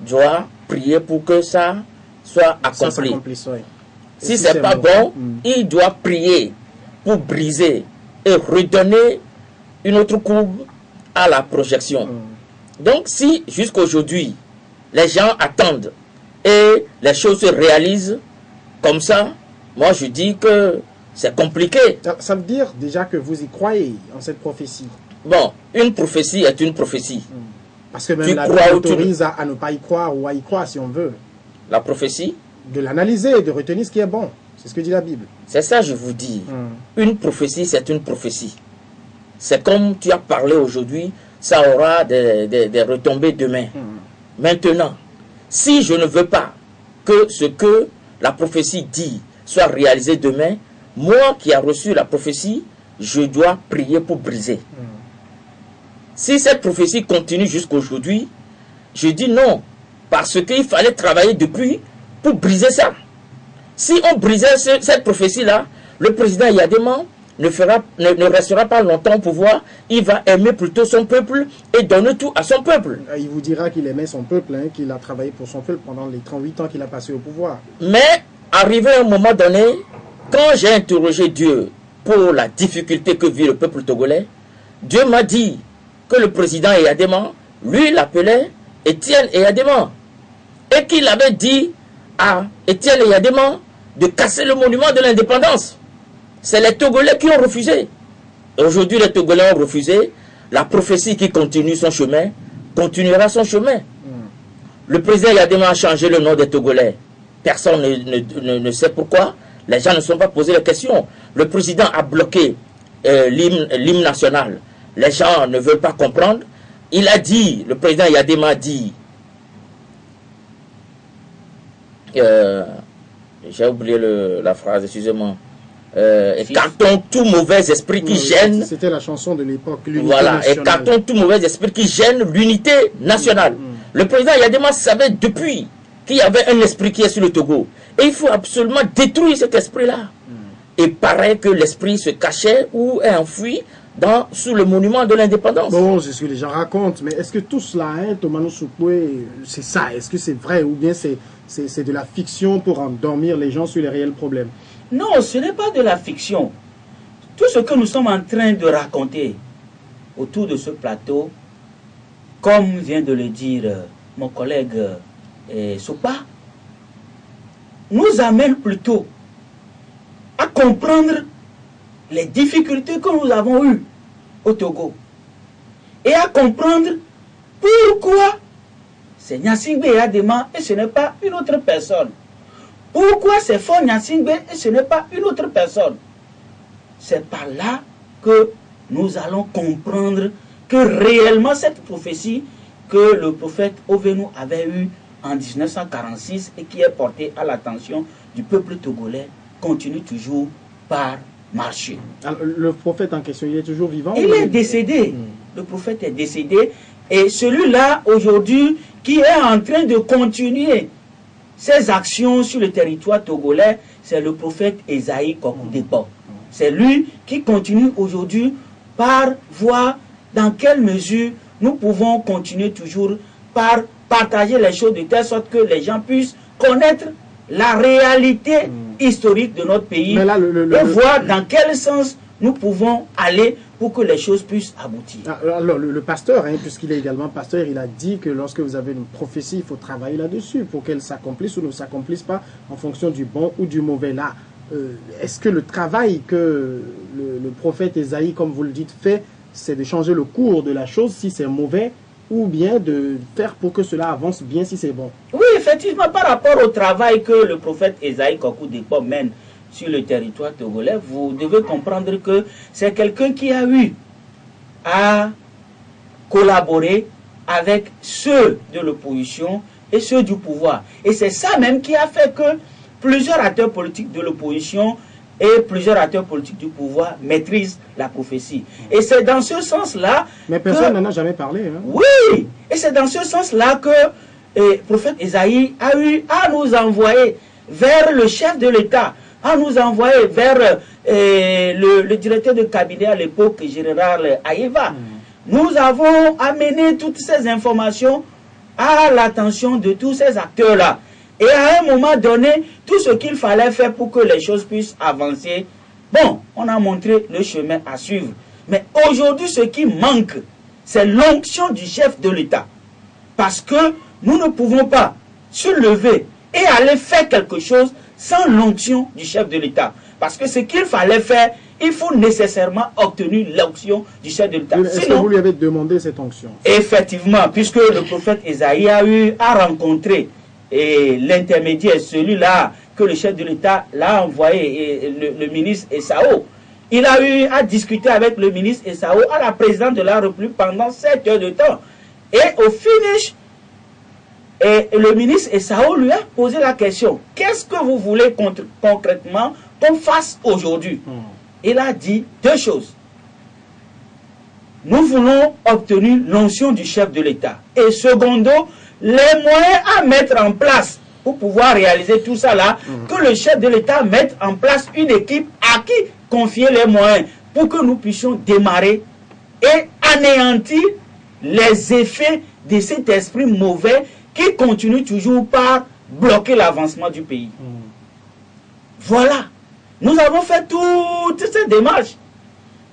doit prier pour que ça soit accompli. Si c'est pas bon, il doit prier pour briser et redonner une autre courbe à la projection. Donc, si jusqu'aujourd'hui, les gens attendent et les choses se réalisent comme ça, moi je dis que c'est compliqué. Ça veut dire déjà que vous y croyez en cette prophétie. Bon, une prophétie est une prophétie. Parce que même Tu la crois Bible ou tu- autorise à ne pas y croire ou à y croire si on veut. La prophétie, De l'analyser, de retenir ce qui est bon. C'est ce que dit la Bible. c'est ça je vous dis. Une prophétie, c'est une prophétie. C'est comme tu as parlé aujourd'hui, ça aura des retombées demain. Maintenant, si je ne veux pas que ce que la prophétie dit soit réalisé demain, moi qui ai reçu la prophétie, je dois prier pour briser. Si cette prophétie continue jusqu'aujourd'hui, je dis non, parce qu'il fallait travailler depuis pour briser ça. Si on brisait cette prophétie-là, le président Yadema ne restera pas longtemps au pouvoir, il va aimer plutôt son peuple et donner tout à son peuple. Il vous dira qu'il aimait son peuple, hein, qu'il a travaillé pour son peuple pendant les 38 ans qu'il a passé au pouvoir. Mais, arrivé à un moment donné, quand j'ai interrogé Dieu pour la difficulté que vit le peuple togolais, Dieu m'a dit que le président Yadema, lui, l'appelait Étienne Yadema, et qu'il avait dit à Étienne Yadema de casser le monument de l'indépendance. C'est les Togolais qui ont refusé. Aujourd'hui, les Togolais ont refusé. La prophétie qui continue son chemin, continuera son chemin. Le président Yadema a changé le nom des Togolais. Personne ne sait pourquoi. Les gens ne se sont pas posé la question. Le président a bloqué l'hymne national. Les gens ne veulent pas comprendre. Il a dit, le président Yadema a dit, j'ai oublié la phrase, excusez-moi. Écartons tout mauvais esprit qui gêne. C'était la chanson de l'époque, l'unité Voilà, nationale. écartons tout mauvais esprit qui gêne l'unité nationale. Le président Yadema savait depuis qu'il y avait un esprit qui est sur le Togo. Et il faut absolument détruire cet esprit-là. Et paraît que l'esprit se cachait ou est enfoui sous le monument de l'indépendance. Bon, c'est ce que les gens racontent, mais est-ce que tout cela, hein, Tomano Soukwe, c'est ça? Est-ce que c'est vrai ou bien c'est de la fiction pour endormir les gens sur les réels problèmes? Non, ce n'est pas de la fiction. Tout ce que nous sommes en train de raconter autour de ce plateau, comme vient de le dire mon collègue Sopa, nous amène plutôt à comprendre les difficultés que nous avons eues au Togo et à comprendre pourquoi c'est Gnassingbé Yadema et ce n'est pas une autre personne. Pourquoi c'est Faure Gnassingbé et ce n'est pas une autre personne. C'est par là que nous allons comprendre que réellement cette prophétie que le prophète Ovenu avait eue en 1946 et qui est portée à l'attention du peuple togolais continue toujours par marcher. Alors, le prophète en question, il est toujours vivant? Il est décédé. Le prophète est décédé. Et celui-là, aujourd'hui, qui est en train de continuer ses actions sur le territoire togolais, c'est le prophète Esaïe Kokou-Debo. C'est lui qui continue aujourd'hui par voir dans quelle mesure nous pouvons continuer toujours par partager les choses de telle sorte que les gens puissent connaître la réalité historique de notre pays Mais là, et voir dans quel sens nous pouvons aller pour que les choses puissent aboutir. Alors, le pasteur, hein, puisqu'il est également pasteur, il a dit que lorsque vous avez une prophétie, il faut travailler là-dessus pour qu'elle s'accomplisse ou ne s'accomplisse pas en fonction du bon ou du mauvais. Là, est-ce que le travail que le prophète Esaïe, comme vous le dites, fait, c'est de changer le cours de la chose si c'est mauvais, ou bien de faire pour que cela avance bien si c'est bon? Oui, effectivement, par rapport au travail que le prophète Esaïe Kokou-Debo mène sur le territoire togolais, vous devez comprendre que c'est quelqu'un qui a eu à collaborer avec ceux de l'opposition et ceux du pouvoir. Et c'est ça même qui a fait que plusieurs acteurs politiques de l'opposition et plusieurs acteurs politiques du pouvoir maîtrisent la prophétie. Et c'est dans ce sens-là... Mais personne n'en a jamais parlé. Hein? Oui, et c'est dans ce sens-là que le prophète Esaïe a eu à nous envoyer vers le chef de l'État, à nous envoyer vers le directeur de cabinet à l'époque, général Aïeva. Nous avons amené toutes ces informations à l'attention de tous ces acteurs-là. Et à un moment donné, tout ce qu'il fallait faire pour que les choses puissent avancer, bon, on a montré le chemin à suivre. Mais aujourd'hui, ce qui manque, c'est l'onction du chef de l'État. Parce que nous ne pouvons pas se lever et aller faire quelque chose sans l'onction du chef de l'État. Parce que ce qu'il fallait faire, il faut nécessairement obtenir l'onction du chef de l'État. Est-ce que vous lui avez demandé cette onction? Effectivement, puisque le prophète Esaïe a rencontré l'intermédiaire, celui-là que le chef de l'État l'a envoyé, et le ministre Esaü. Il a eu à discuter avec le ministre Esaü à la présidente de la République pendant 7 heures de temps. Et au finish, le ministre Esaü lui a posé la question, qu'est-ce que vous voulez concrètement qu'on fasse aujourd'hui? Il a dit 2 choses. Nous voulons obtenir l'onction du chef de l'État. Et secondo, les moyens à mettre en place pour pouvoir réaliser tout ça là, que le chef de l'État mette en place une équipe à qui confier les moyens pour que nous puissions démarrer et anéantir les effets de cet esprit mauvais qui continue toujours par bloquer l'avancement du pays. Voilà. Nous avons fait toutes ces démarches.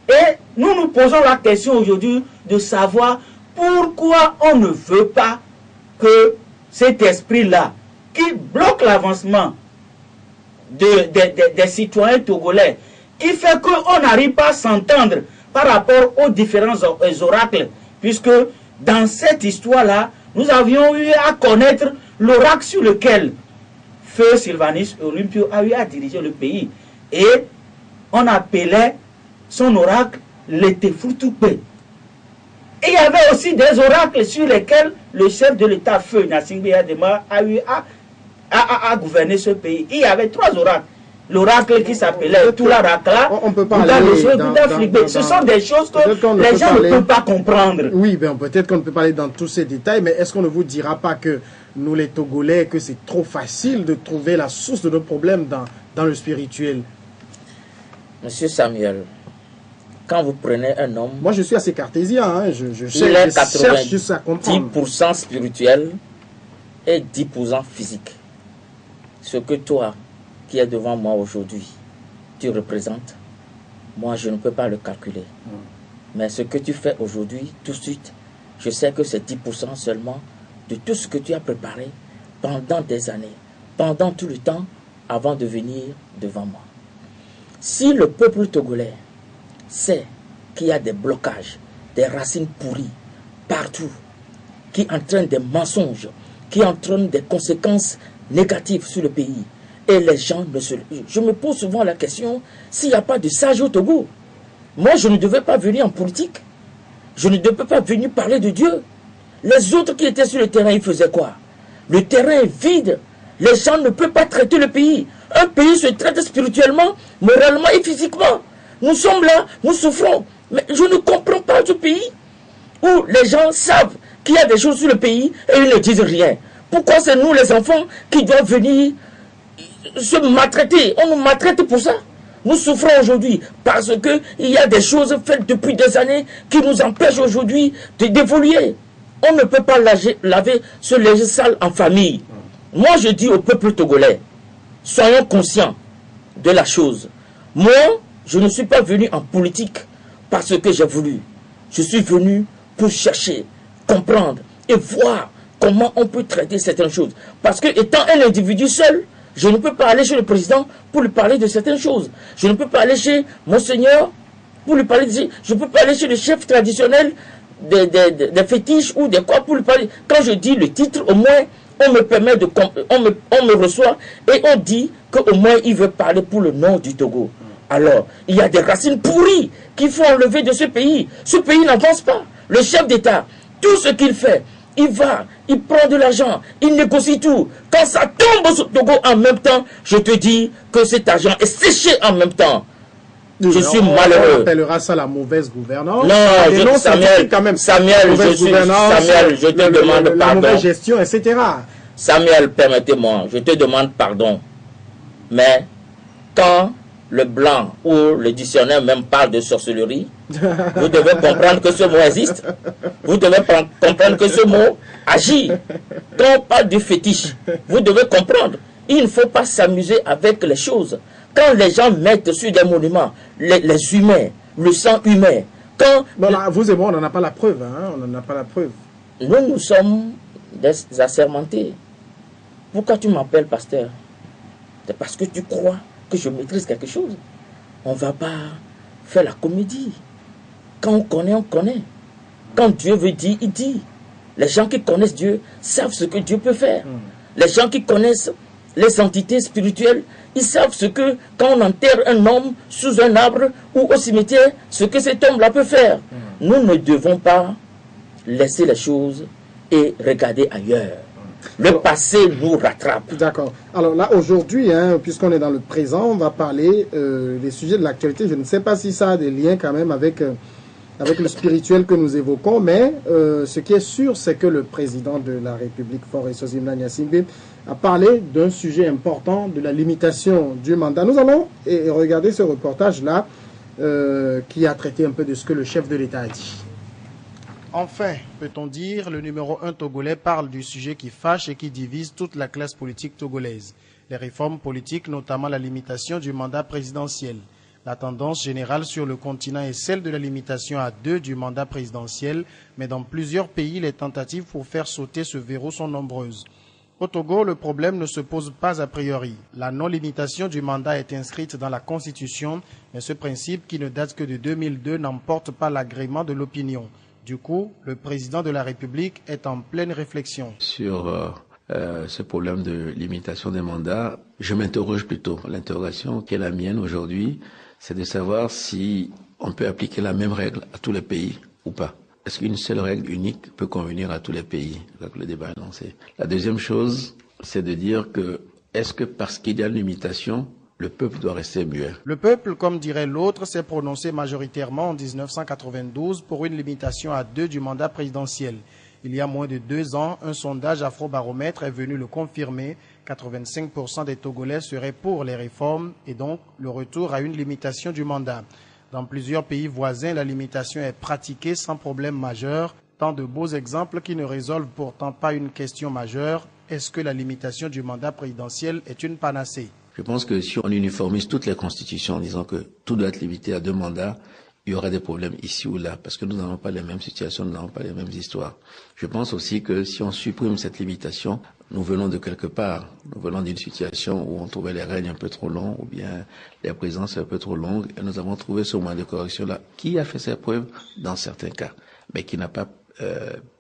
Et nous nous posons la question aujourd'hui de savoir pourquoi on ne veut pas que cet esprit-là, qui bloque l'avancement des citoyens togolais, qui fait qu'on n'arrive pas à s'entendre par rapport aux différents oracles, puisque dans cette histoire-là, nous avions eu à connaître l'oracle sur lequel Feu Sylvanus Olympio a eu à diriger le pays. Et on appelait son oracle l'Etefurtupe. Et il y avait aussi des oracles sur lesquels le chef de l'État, Feu Gnassingbé Adema, a eu à gouverner ce pays. Il y avait 3 oracles. L'oracle qui s'appelait Tularakla, ce sont des choses que les gens ne peuvent pas comprendre. Oui, ben, peut-être qu'on ne peut pas aller dans tous ces détails, mais est-ce qu'on ne vous dira pas que nous les Togolais, que c'est trop facile de trouver la source de nos problèmes dans le spirituel? Monsieur Samuel, quand vous prenez un homme... Moi, je suis assez cartésien, hein, je cherche juste à comprendre. 10% spirituel et 10% physique. Ce que toi, qui est devant moi aujourd'hui, tu représentes, moi, je ne peux pas le calculer. Mais ce que tu fais aujourd'hui, tout de suite, je sais que c'est 10% seulement de tout ce que tu as préparé pendant des années, pendant tout le temps, avant de venir devant moi. Si le peuple togolais sait qu'il y a des blocages, des racines pourries partout, qui entraînent des mensonges, qui entraînent des conséquences négatives sur le pays, et les gens ne se... Je me pose souvent la question, s'il n'y a pas de sage au Togo, moi je ne devais pas venir en politique, je ne devais pas venir parler de Dieu. Les autres qui étaient sur le terrain, ils faisaient quoi? Le terrain est vide, les gens ne peuvent pas traiter le pays. Un pays se traite spirituellement, moralement et physiquement. Nous sommes là, nous souffrons. Mais je ne comprends pas ce pays où les gens savent qu'il y a des choses sur le pays et ils ne disent rien. Pourquoi c'est nous les enfants qui doivent venir se maltraiter? On nous maltraite pour ça. Nous souffrons aujourd'hui parce qu'il y a des choses faites depuis des années qui nous empêchent aujourd'hui d'évoluer. On ne peut pas laver ce linge sale en famille. Moi, je dis au peuple togolais, soyons conscients de la chose. Moi, je ne suis pas venu en politique parce que j'ai voulu. Je suis venu pour chercher, comprendre et voir comment on peut traiter certaines choses. Parce que étant un individu seul, je ne peux pas aller chez le président pour lui parler de certaines choses. Je ne peux pas aller chez Monseigneur pour lui parler de... Je ne peux pas aller chez le chef traditionnel des fétiches ou des quoi pour lui parler. Quand je dis le titre, au moins, on me permet de... On me reçoit et on dit qu'au moins il veut parler pour le nom du Togo. Alors, il y a des racines pourries qu'il faut enlever de ce pays. Ce pays n'avance pas. Le chef d'État, tout ce qu'il fait, il va, il prend de l'argent, il négocie tout. Quand ça tombe au Togo en même temps, je te dis que cet argent est séché en même temps. Oui, je suis malheureux. On appellera ça la mauvaise gouvernance. Non, Samuel, je te demande pardon. La mauvaise gestion, etc. Samuel, permettez-moi, je te demande pardon. Mais quand le blanc ou le dictionnaire même parle de sorcellerie, vous devez comprendre que ce mot existe. Vous devez comprendre que ce mot agit. Quand on parle du fétiche, vous devez comprendre. Il ne faut pas s'amuser avec les choses. Quand les gens mettent sur des monuments les humains, le sang humain, quand... Bon, là, vous et moi, on n'en a pas la preuve. Hein? On n'en a pas la preuve. Nous sommes des assermentés. Pourquoi tu m'appelles pasteur? C'est parce que tu crois que je maîtrise quelque chose. On ne va pas faire la comédie. Quand on connaît, on connaît. Quand Dieu veut dire, il dit. Les gens qui connaissent Dieu savent ce que Dieu peut faire. Les gens qui connaissent les entités spirituelles, ils savent ce que, quand on enterre un homme sous un arbre ou au cimetière, ce que cet homme-là peut faire. Nous ne devons pas laisser les choses et regarder ailleurs. Le passé nous rattrape. D'accord. Alors là, aujourd'hui, puisqu'on est dans le présent, on va parler des sujets de l'actualité. Je ne sais pas si ça a des liens quand même avec le spirituel que nous évoquons, mais ce qui est sûr, c'est que le président de la République, Faure Sozimna Gnassingbé, a parlé d'un sujet important, de la limitation du mandat. Nous allons regarder ce reportage-là qui a traité un peu de ce que le chef de l'État a dit. Enfin, peut-on dire, le numéro 1 togolais parle du sujet qui fâche et qui divise toute la classe politique togolaise. Les réformes politiques, notamment la limitation du mandat présidentiel. La tendance générale sur le continent est celle de la limitation à 2 du mandat présidentiel, mais dans plusieurs pays, les tentatives pour faire sauter ce verrou sont nombreuses. Au Togo, le problème ne se pose pas a priori. La non-limitation du mandat est inscrite dans la Constitution, mais ce principe, qui ne date que de 2002, n'emporte pas l'agrément de l'opinion. Du coup, le président de la République est en pleine réflexion. Sur ce problème de limitation des mandats, je m'interroge plutôt. L'interrogation qui est la mienne aujourd'hui, c'est de savoir si on peut appliquer la même règle à tous les pays ou pas. Est-ce qu'une seule règle unique peut convenir à tous les pays? Donc le débat est lancé. La deuxième chose, c'est de dire que est-ce que parce qu'il y a une limitation, le peuple doit rester muet? Le peuple, comme dirait l'autre, s'est prononcé majoritairement en 1992 pour une limitation à 2 du mandat présidentiel. Il y a moins de 2 ans, un sondage Afrobaromètre est venu le confirmer. 85% des Togolais seraient pour les réformes et donc le retour à une limitation du mandat. Dans plusieurs pays voisins, la limitation est pratiquée sans problème majeur. Tant de beaux exemples qui ne résolvent pourtant pas une question majeure. Est-ce que la limitation du mandat présidentiel est une panacée? Je pense que si on uniformise toutes les constitutions en disant que tout doit être limité à 2 mandats, il y aura des problèmes ici ou là, parce que nous n'avons pas les mêmes situations, nous n'avons pas les mêmes histoires. Je pense aussi que si on supprime cette limitation, nous venons de quelque part. Nous venons d'une situation où on trouvait les règnes un peu trop longs, ou bien les présidences un peu trop longues, et nous avons trouvé ce moyen de correction-là, qui a fait ses preuves dans certains cas, mais qui n'a pas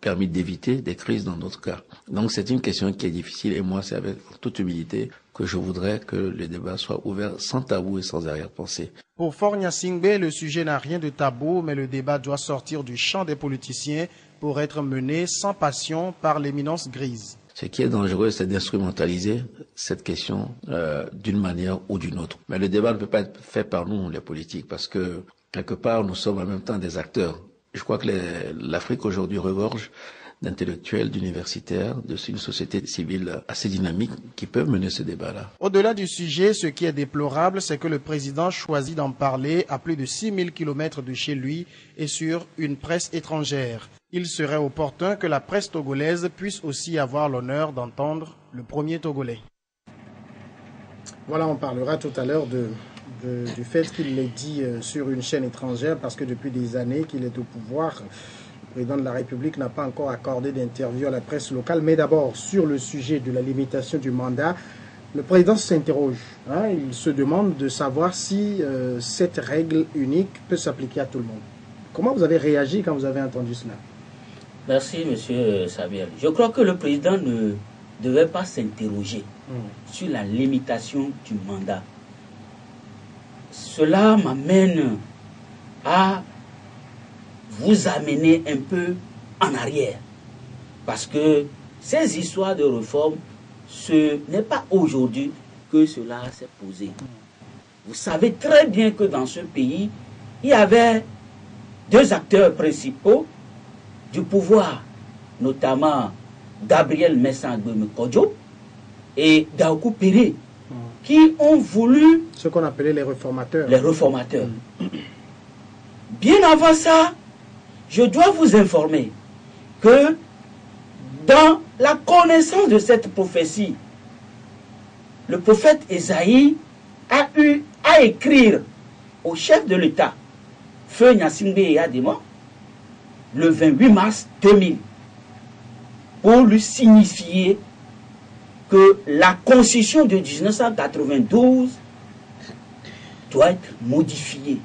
permis d'éviter des crises dans d'autres cas. Donc c'est une question qui est difficile, et moi c'est avec toute humilité que je voudrais que le débat soit ouvert sans tabou et sans arrière-pensée. Pour Faure Gnassingbé, le sujet n'a rien de tabou, mais le débat doit sortir du champ des politiciens pour être mené sans passion par l'éminence grise. Ce qui est dangereux, c'est d'instrumentaliser cette question d'une manière ou d'une autre. Mais le débat ne peut pas être fait par nous, les politiques, parce que quelque part, nous sommes en même temps des acteurs. Je crois que l'Afrique aujourd'hui regorge d'intellectuels, d'universitaires, d'une société civile assez dynamique qui peuvent mener ce débat-là. Au-delà du sujet, ce qui est déplorable, c'est que le président choisit d'en parler à plus de 6000 km de chez lui et sur une presse étrangère. Il serait opportun que la presse togolaise puisse aussi avoir l'honneur d'entendre le premier Togolais. Voilà, on parlera tout à l'heure du fait qu'il l'ait dit sur une chaîne étrangère, parce que depuis des années qu'il est au pouvoir, le président de la République n'a pas encore accordé d'interview à la presse locale. Mais d'abord, sur le sujet de la limitation du mandat, le président s'interroge. Il se demande de savoir si cette règle unique peut s'appliquer à tout le monde. Comment vous avez réagi quand vous avez entendu cela? Merci, M. Sabiel. Je crois que le président ne devait pas s'interroger sur la limitation du mandat. Cela m'amène à vous amener un peu en arrière. Parce que ces histoires de réforme, ce n'est pas aujourd'hui que cela s'est posé. Vous savez très bien que dans ce pays, il y avait 2 acteurs principaux du pouvoir, notamment Gabriel Mensah-Gbemi-Kodjo et Daoukou Péré, qui ont voulu... Ce qu'on appelait les réformateurs. Les réformateurs. Bien avant ça, je dois vous informer que dans la connaissance de cette prophétie, le prophète Esaïe a eu à écrire au chef de l'État, Feu Gnassingbé Eyadema, le 28 mars 2000, pour lui signifier que la constitution de 1992 doit être modifiée.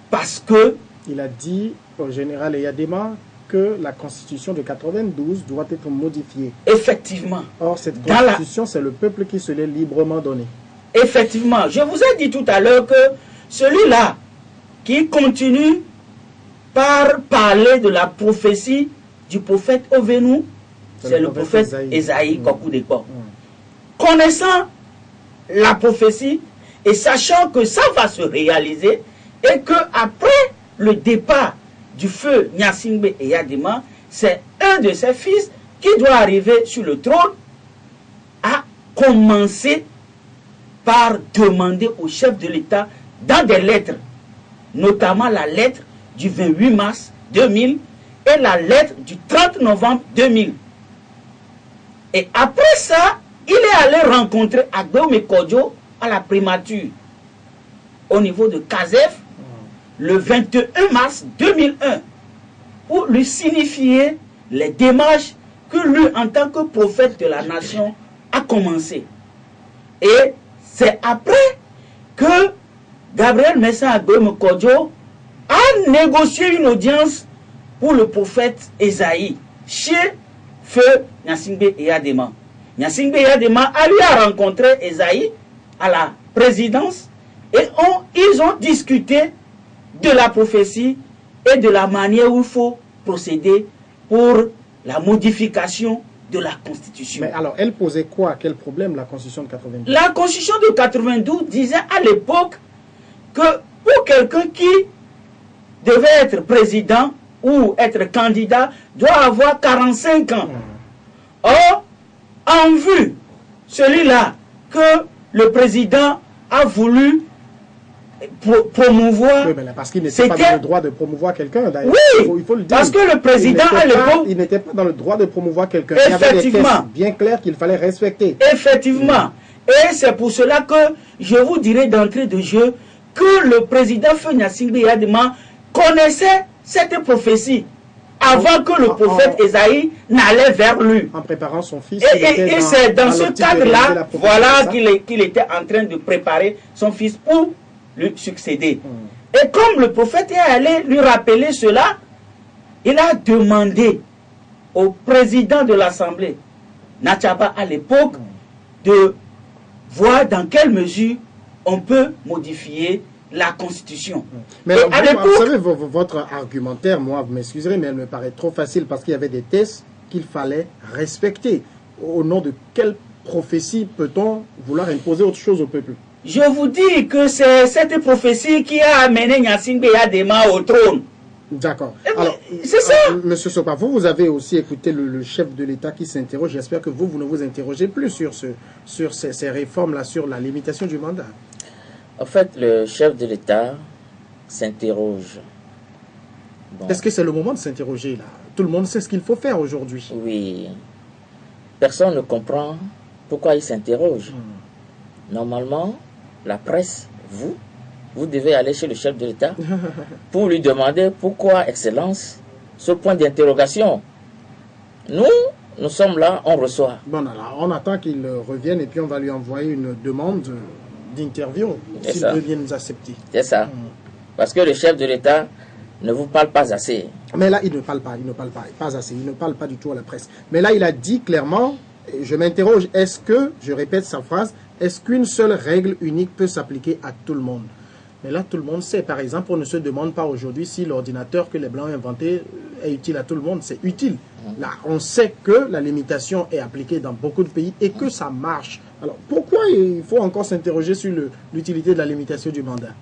Parce que... Il a dit au général Eyadema que la constitution de 92 doit être modifiée. Effectivement. Or, cette constitution, c'est le peuple qui se l'est librement donné. Effectivement. Je vous ai dit tout à l'heure que celui-là qui continue par parler de la prophétie du prophète Ovenu, c'est le prophète Esaïe Kokoudekpo. Connaissant la prophétie et sachant que ça va se réaliser et que après le départ du feu Gnassingbé Eyadema, c'est un de ses fils qui doit arriver sur le trône, a commencé par demander au chef de l'État dans des lettres, notamment la lettre du 28 mars 2000 et la lettre du 30 novembre 2000. Et après ça, il est allé rencontrer Agbeoumé Kodjo à la primature au niveau de Kazef le 21 mars 2001 pour lui signifier les démarches que lui, en tant que prophète de la nation, a commencé. Et c'est après que Gabriel Messa Agbeoumé Kodjo a négocié une audience pour le prophète Esaïe chez Feu Gnassingbé Eyadema. Gnassingbé Eyadema a lui a rencontré Esaïe à la présidence et ils ont discuté de la prophétie et de la manière où il faut procéder pour la modification de la Constitution. Mais alors, elle posait quoi? Quel problème, la Constitution de 92? La Constitution de 92 disait à l'époque que pour quelqu'un qui devait être président ou être candidat, doit avoir 45 ans. Or, en vue, celui-là que le président a voulu promouvoir... Oui, mais là, parce qu'il n'était pas dans le droit de promouvoir quelqu'un. Oui, il faut le dire. parce que le président à l'époque... Il n'était pas dans le droit de promouvoir quelqu'un. Il y avait des tests bien clairs qu'il fallait respecter. Effectivement. Et c'est pour cela que je vous dirai d'entrée de jeu que le président Feu Gnassingbé Eyadema connaissait cette prophétie avant que le prophète Esaïe n'allait vers lui. En préparant son fils. Et c'est dans ce cadre-là, voilà qu'il était en train de préparer son fils pour lui succéder. Et comme le prophète est allé lui rappeler cela, il a demandé au président de l'Assemblée, Natchaba à l'époque, de voir dans quelle mesure on peut modifier la Constitution. Mais alors, vous savez, votre argumentaire, moi, vous m'excuserez, mais elle me paraît trop facile parce qu'il y avait des tests qu'il fallait respecter. Au nom de quelle prophétie peut-on vouloir imposer autre chose au peuple? Je vous dis que c'est cette prophétie qui a amené Gnassingbé Eyadema au trône. D'accord. Alors, c'est ça. Monsieur Sopa, vous avez aussi écouté le chef de l'État qui s'interroge. J'espère que vous ne vous interrogez plus sur ces réformes-là, sur la limitation du mandat. En fait, le chef de l'État s'interroge. Bon. Est-ce que c'est le moment de s'interroger là? Tout le monde sait ce qu'il faut faire aujourd'hui. Oui. Personne ne comprend pourquoi il s'interroge. Normalement, la presse, vous devez aller chez le chef de l'État pour lui demander pourquoi, Excellence, ce point d'interrogation. Nous sommes là, on reçoit. Bon, alors, on attend qu'il revienne et puis on va lui envoyer une demande d'interview s'il veut bien nous accepter. C'est ça. Parce que le chef de l'État ne vous parle pas assez. Mais là, il ne parle pas assez, il ne parle pas du tout à la presse. Mais là, il a dit clairement, je m'interroge, est-ce que, je répète sa phrase, est-ce qu'une seule règle unique peut s'appliquer à tout le monde? Mais là, tout le monde sait. Par exemple, on ne se demande pas aujourd'hui si l'ordinateur que les Blancs ont inventé est utile à tout le monde. C'est utile. Là, on sait que la limitation est appliquée dans beaucoup de pays et que ça marche. Alors, pourquoi il faut encore s'interroger sur l'utilité de la limitation du mandat?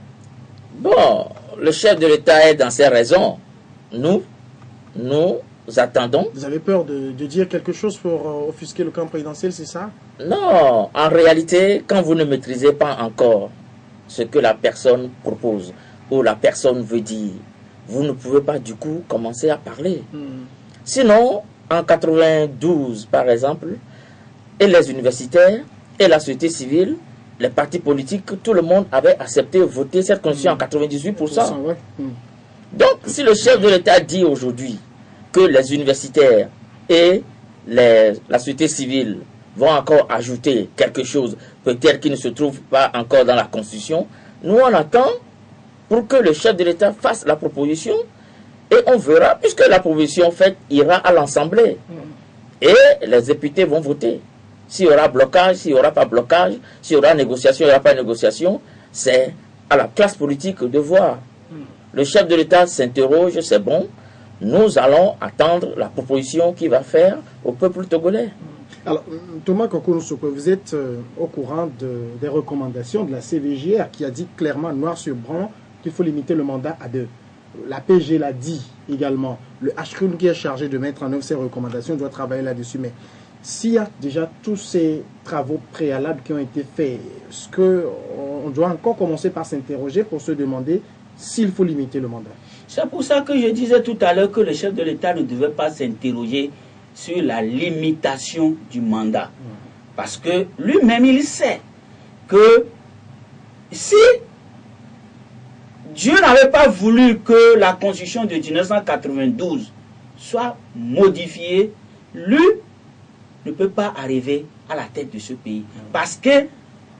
Bon, le chef de l'État est dans ses raisons. Nous attendons. Vous avez peur de dire quelque chose pour offusquer le camp présidentiel, c'est ça? Non, en réalité, quand vous ne maîtrisez pas encore ce que la personne propose ou la personne veut dire, vous ne pouvez pas du coup commencer à parler. Sinon, en 92, par exemple, et les universitaires et la société civile, les partis politiques, tout le monde avait accepté voter cette constitution en 98%. Donc, si le chef de l'État dit aujourd'hui que les universitaires et la société civile vont encore ajouter quelque chose, peut-être qui ne se trouve pas encore dans la Constitution. Nous, on attend pour que le chef de l'État fasse la proposition et on verra, puisque la proposition faite ira à l'Assemblée. Et les députés vont voter. S'il y aura blocage, s'il n'y aura pas blocage, s'il y aura négociation, il n'y aura pas négociation, c'est à la classe politique de voir. Le chef de l'État s'interroge, c'est bon, nous allons attendre la proposition qu'il va faire au peuple togolais. Alors, Thomas Kokounoussouko, vous êtes au courant des recommandations de la CVJR qui a dit clairement, noir sur blanc, qu'il faut limiter le mandat à 2. La PG l'a dit également. Le HCRUN qui est chargé de mettre en œuvre ces recommandations doit travailler là-dessus. Mais s'il y a déjà tous ces travaux préalables qui ont été faits, est-ce qu'on doit encore commencer par s'interroger pour se demander s'il faut limiter le mandat? C'est pour ça que je disais tout à l'heure que le chef de l'État ne devait pas s'interroger sur la limitation du mandat. Parce que lui-même, il sait que si Dieu n'avait pas voulu que la Constitution de 1992 soit modifiée, lui ne peut pas arriver à la tête de ce pays. Parce que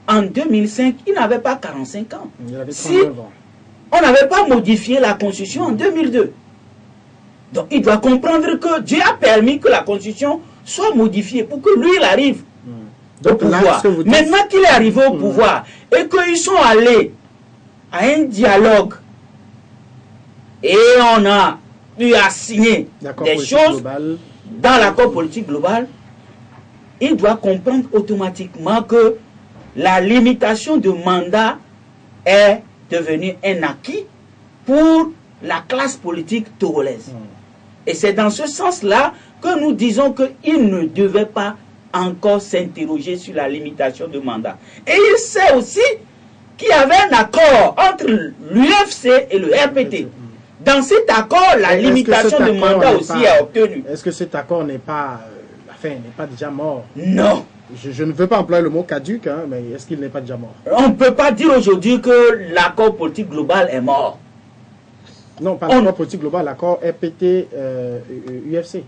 en 2005, il n'avait pas 45 ans. Il avait 39 Si ans. on n'avait pas modifié la Constitution en 2002. Donc il doit comprendre que Dieu a permis que la Constitution soit modifiée pour que lui, il arrive au Donc là, pouvoir. ce que vous dites- Maintenant qu'il est arrivé au pouvoir et qu'ils sont allés à un dialogue et on a eu à signer L'accord des politique choses global, dans l'accord politique global, il doit comprendre automatiquement que la limitation de mandat est devenue un acquis pour la classe politique togolaise. Et c'est dans ce sens-là que nous disons qu'il ne devait pas encore s'interroger sur la limitation de mandat. Et il sait aussi qu'il y avait un accord entre l'UFC et le RPT. Dans cet accord, la Est-ce que limitation cet de accord mandat n'est aussi pas- est obtenue. Est-ce que cet accord n'est pas, n'est pas déjà mort? Non. Je ne veux pas employer le mot caduc, hein, mais est-ce qu'il n'est pas déjà mort? On ne peut pas dire aujourd'hui que l'accord politique global est mort. Non, pas l'accord politique global, l'accord RPT UFC.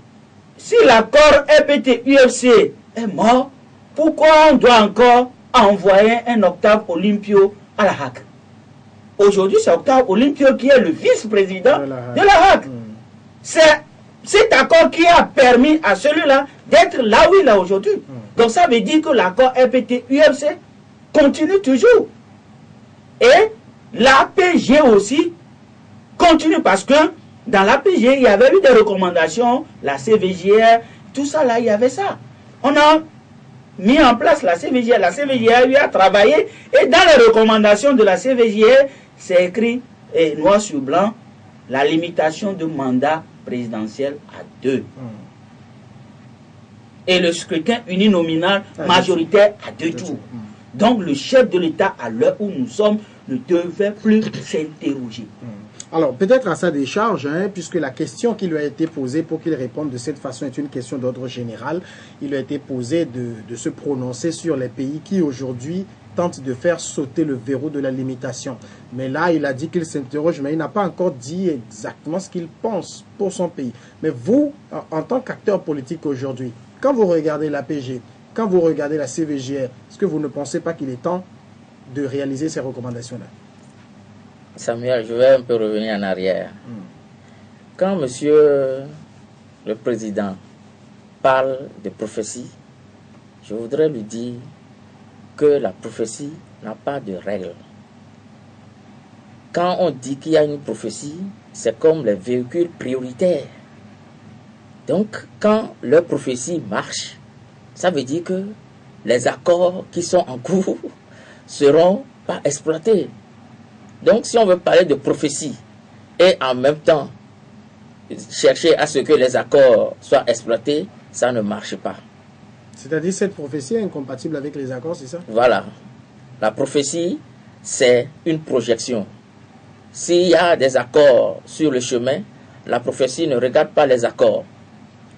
Si l'accord RPT-UFC est mort, pourquoi on doit encore envoyer un Octave Olympio à la Hague? Aujourd'hui, c'est Octave Olympio qui est le vice-président De la Hague. de la Hague. C'est cet accord qui a permis à celui-là d'être là où il est aujourd'hui. Donc ça veut dire que l'accord RPT-UFC continue toujours. Et l'APG aussi continue parce que dans l'APG, il y avait eu des recommandations, la CVJR, tout ça là, il y avait ça. On a mis en place la CVJR. La CVJR lui a travaillé et dans les recommandations de la CVJR, c'est écrit noir sur blanc, la limitation de mandat présidentiel à 2. Et le scrutin uninominal majoritaire à 2 tours. Donc le chef de l'État, à l'heure où nous sommes, ne devait plus s'interroger. Alors, peut-être à sa décharge, hein, puisque la question qui lui a été posée pour qu'il réponde de cette façon est une question d'ordre général. Il lui a été posé de se prononcer sur les pays qui aujourd'hui tentent de faire sauter le verrou de la limitation. Mais là, il a dit qu'il s'interroge, mais il n'a pas encore dit exactement ce qu'il pense pour son pays. Mais vous, en tant qu'acteur politique aujourd'hui, quand vous regardez l'APG, quand vous regardez la CVJR, est-ce que vous ne pensez pas qu'il est temps de réaliser ces recommandations-là? Samuel, je vais un peu revenir en arrière. Quand monsieur le président parle de prophétie, je voudrais lui dire que la prophétie n'a pas de règles. Quand on dit qu'il y a une prophétie, c'est comme les véhicules prioritaires. Donc, quand leur prophétie marche, ça veut dire que les accords qui sont en cours seront pas exploités. Donc, si on veut parler de prophétie et en même temps chercher à ce que les accords soient exploités, ça ne marche pas. C'est-à-dire cette prophétie est incompatible avec les accords, c'est ça? Voilà. La prophétie, c'est une projection. S'il y a des accords sur le chemin, la prophétie ne regarde pas les accords.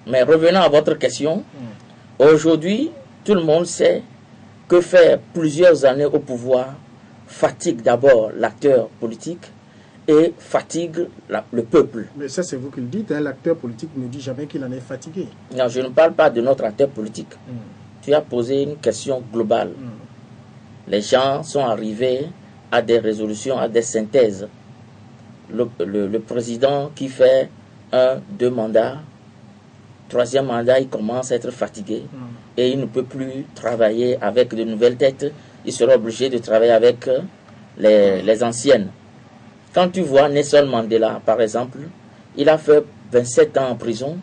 Mais revenons à votre question, aujourd'hui, tout le monde sait que faire plusieurs années au pouvoir fatigue d'abord l'acteur politique et fatigue le peuple. Mais ça, c'est vous qui le dites, hein, l'acteur politique ne dit jamais qu'il en est fatigué. Non, je ne parle pas de notre acteur politique. tu as posé une question globale. Les gens sont arrivés à des résolutions, à des synthèses. Le président qui fait 2 mandats, 3e mandat, il commence à être fatigué et il ne peut plus travailler avec de nouvelles têtes. Il sera obligé de travailler avec les anciennes. Quand tu vois Nelson Mandela, par exemple, il a fait 27 ans en prison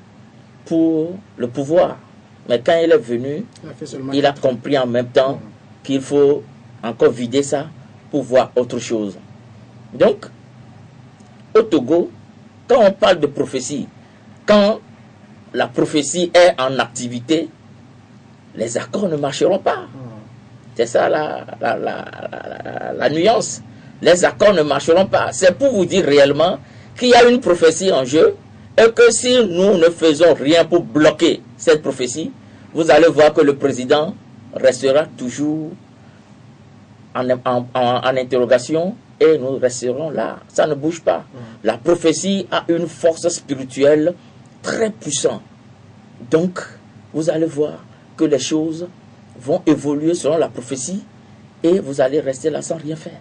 pour le pouvoir. Mais quand il est venu, il a compris en même temps qu'il faut encore vider ça pour voir autre chose. Donc, au Togo, quand on parle de prophétie, quand la prophétie est en activité, les accords ne marcheront pas. C'est ça la nuance. Les accords ne marcheront pas. C'est pour vous dire réellement qu'il y a une prophétie en jeu et que si nous ne faisons rien pour bloquer cette prophétie, vous allez voir que le président restera toujours en interrogation et nous resterons là. Ça ne bouge pas. La prophétie a une force spirituelle très puissante. Donc, vous allez voir que les choses vont évoluer selon la prophétie et vous allez rester là sans rien faire.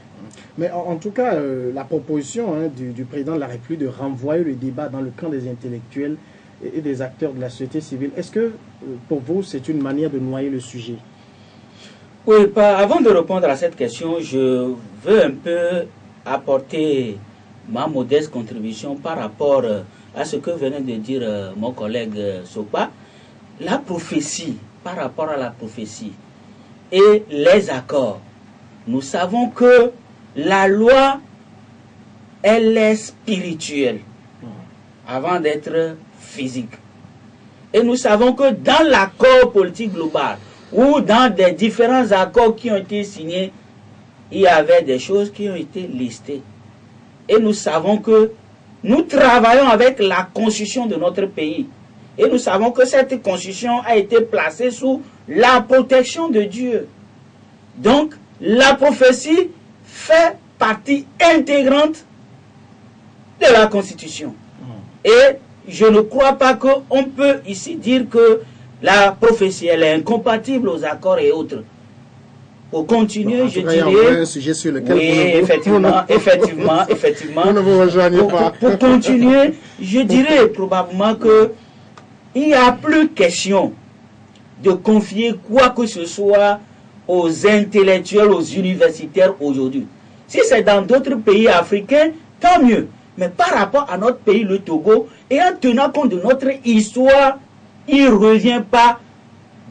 Mais en tout cas, la proposition du président de la République de renvoyer le débat dans le camp des intellectuels et des acteurs de la société civile, est-ce que pour vous c'est une manière de noyer le sujet? Oui, avant de répondre à cette question, je veux un peu apporter ma modeste contribution par rapport à ce que venait de dire mon collègue Sopa. La prophétie, par rapport à la prophétie et les accords, nous savons que la loi, elle est spirituelle avant d'être physique. Et nous savons que dans l'accord politique global ou dans des différents accords qui ont été signés, il y avait des choses qui ont été listées. Et nous savons que nous travaillons avec la constitution de notre pays. Et nous savons que cette constitution a été placée sous la protection de Dieu. Donc, la prophétie fait partie intégrante de la Constitution. Et je ne crois pas qu'on peut ici dire que la prophétie elle est incompatible aux accords et autres. Pour continuer, je dirais... un sujet sur lequel effectivement. Vous ne vous rejoignez pas. Pour continuer, je dirais probablement que il n'y a plus question de confier quoi que ce soit aux intellectuels, aux universitaires aujourd'hui. Si c'est dans d'autres pays africains, tant mieux. Mais par rapport à notre pays, le Togo, et en tenant compte de notre histoire, il ne revient pas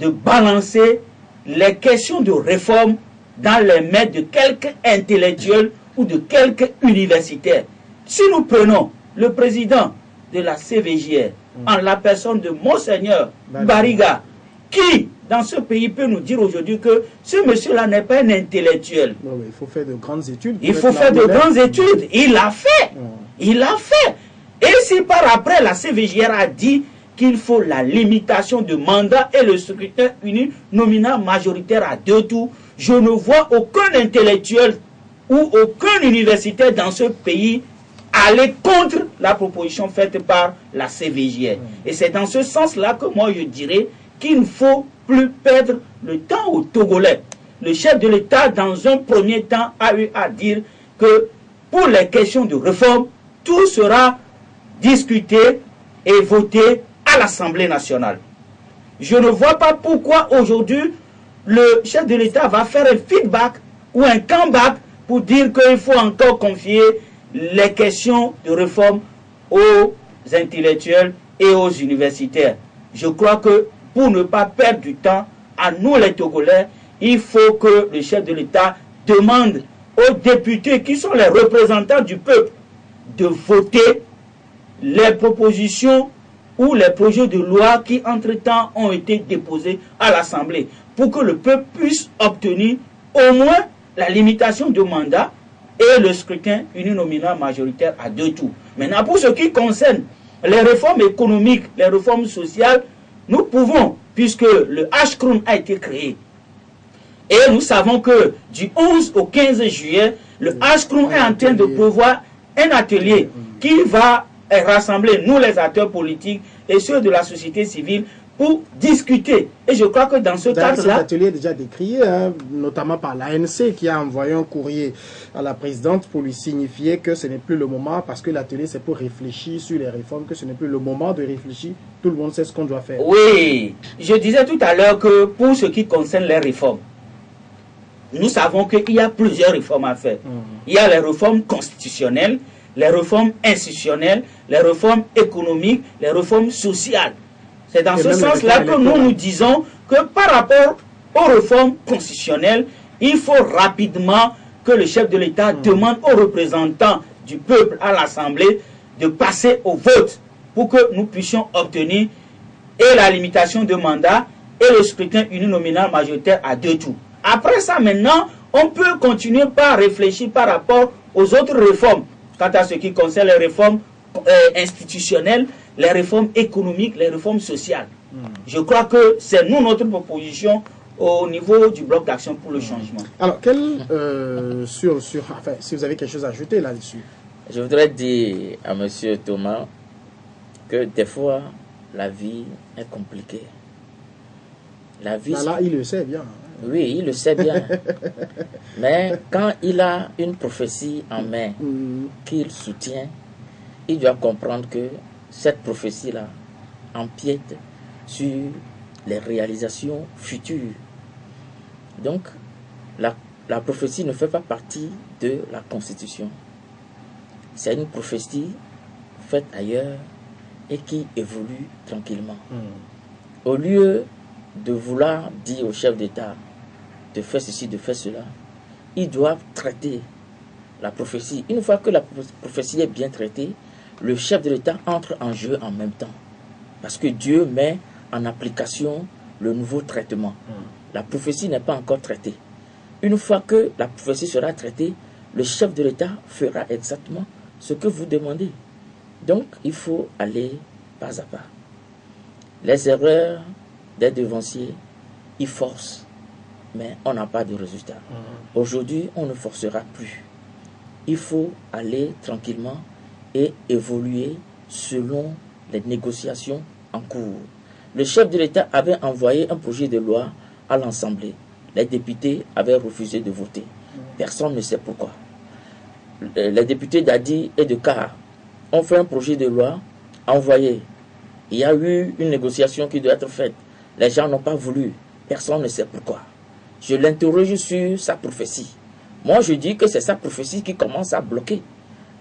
de balancer les questions de réforme dans les mains de quelques intellectuels ou de quelques universitaires. Si nous prenons le président de la CVJR, en la personne de Monseigneur Bariga, qui, dans ce pays, peut nous dire aujourd'hui que ce monsieur-là n'est pas un intellectuel. Non, il faut faire de grandes études. Il faut faire de grandes études. Il l'a fait. Il l'a fait. Et si par après la CVJR a dit qu'il faut la limitation de mandat et le scrutin uninominal majoritaire à 2 tours, je ne vois aucun intellectuel ou aucun universitaire dans ce pays aller contre la proposition faite par la CVJR. Et c'est dans ce sens-là que moi je dirais qu'il ne faut plus perdre le temps aux Togolais. Le chef de l'État, dans un premier temps, a eu à dire que pour les questions de réforme, tout sera discuté et voté à l'Assemblée nationale. Je ne vois pas pourquoi aujourd'hui le chef de l'État va faire un feedback ou un comeback pour dire qu'il faut encore confier les questions de réforme aux intellectuels et aux universitaires. Je crois que pour ne pas perdre du temps, à nous les Togolais, il faut que le chef de l'État demande aux députés qui sont les représentants du peuple de voter les propositions ou les projets de loi qui entre-temps ont été déposés à l'Assemblée pour que le peuple puisse obtenir au moins la limitation de mandat et le scrutin uninominal majoritaire à 2 tours. Maintenant, pour ce qui concerne les réformes économiques, les réformes sociales, nous pouvons, puisque le HCROUN a été créé, et nous savons que du 11 au 15 juillet, le HCROUN est en train de prévoir un atelier qui va rassembler, nous les acteurs politiques et ceux de la société civile, pour discuter. Et je crois que dans ce cadre-là... Cet atelier est déjà décrié, hein, notamment par l'ANC qui a envoyé un courrier à la présidente pour lui signifier que ce n'est plus le moment, parce que l'atelier c'est pour réfléchir sur les réformes, que ce n'est plus le moment de réfléchir. Tout le monde sait ce qu'on doit faire. Oui, je disais tout à l'heure que pour ce qui concerne les réformes, nous savons qu'il y a plusieurs réformes à faire. Il y a les réformes constitutionnelles, les réformes institutionnelles, les réformes économiques, les réformes sociales. C'est dans ce sens-là que nous disons que par rapport aux réformes constitutionnelles, il faut rapidement que le chef de l'État demande aux représentants du peuple à l'Assemblée de passer au vote pour que nous puissions obtenir et la limitation de mandat et le scrutin uninominal majoritaire à 2 tours. Après ça, maintenant, on peut continuer par réfléchir par rapport aux autres réformes. Quant à ce qui concerne les réformes institutionnelles, les réformes économiques, les réformes sociales. Je crois que c'est nous, notre proposition au niveau du bloc d'action pour le changement. Alors, enfin, si vous avez quelque chose à ajouter là-dessus. Je voudrais dire à M. Thomas que des fois, la vie est compliquée. La vie... Là, il le sait bien. Oui, il le sait bien. Mais quand il a une prophétie en main qu'il soutient, il doit comprendre que cette prophétie-là empiète sur les réalisations futures. Donc, la prophétie ne fait pas partie de la Constitution. C'est une prophétie faite ailleurs et qui évolue tranquillement. Au lieu de vouloir dire au chef d'État de faire ceci, de faire cela, ils doivent traiter la prophétie. Une fois que la prophétie est bien traitée, le chef de l'État entre en jeu en même temps. Parce que Dieu met en application le nouveau traitement. La prophétie n'est pas encore traitée. Une fois que la prophétie sera traitée, le chef de l'État fera exactement ce que vous demandez. Donc, il faut aller pas à pas. Les erreurs des devanciers, ils forcent, mais on n'a pas de résultat. Aujourd'hui, on ne forcera plus. Il faut aller tranquillement et évoluer selon les négociations en cours. Le chef de l'État avait envoyé un projet de loi à l'Assemblée. Les députés avaient refusé de voter. Personne ne sait pourquoi. Les députés d'Adi et de Car ont fait un projet de loi envoyé. Il y a eu une négociation qui doit être faite. Les gens n'ont pas voulu. Personne ne sait pourquoi. Je l'interroge sur sa prophétie. Moi, je dis que c'est sa prophétie qui commence à bloquer.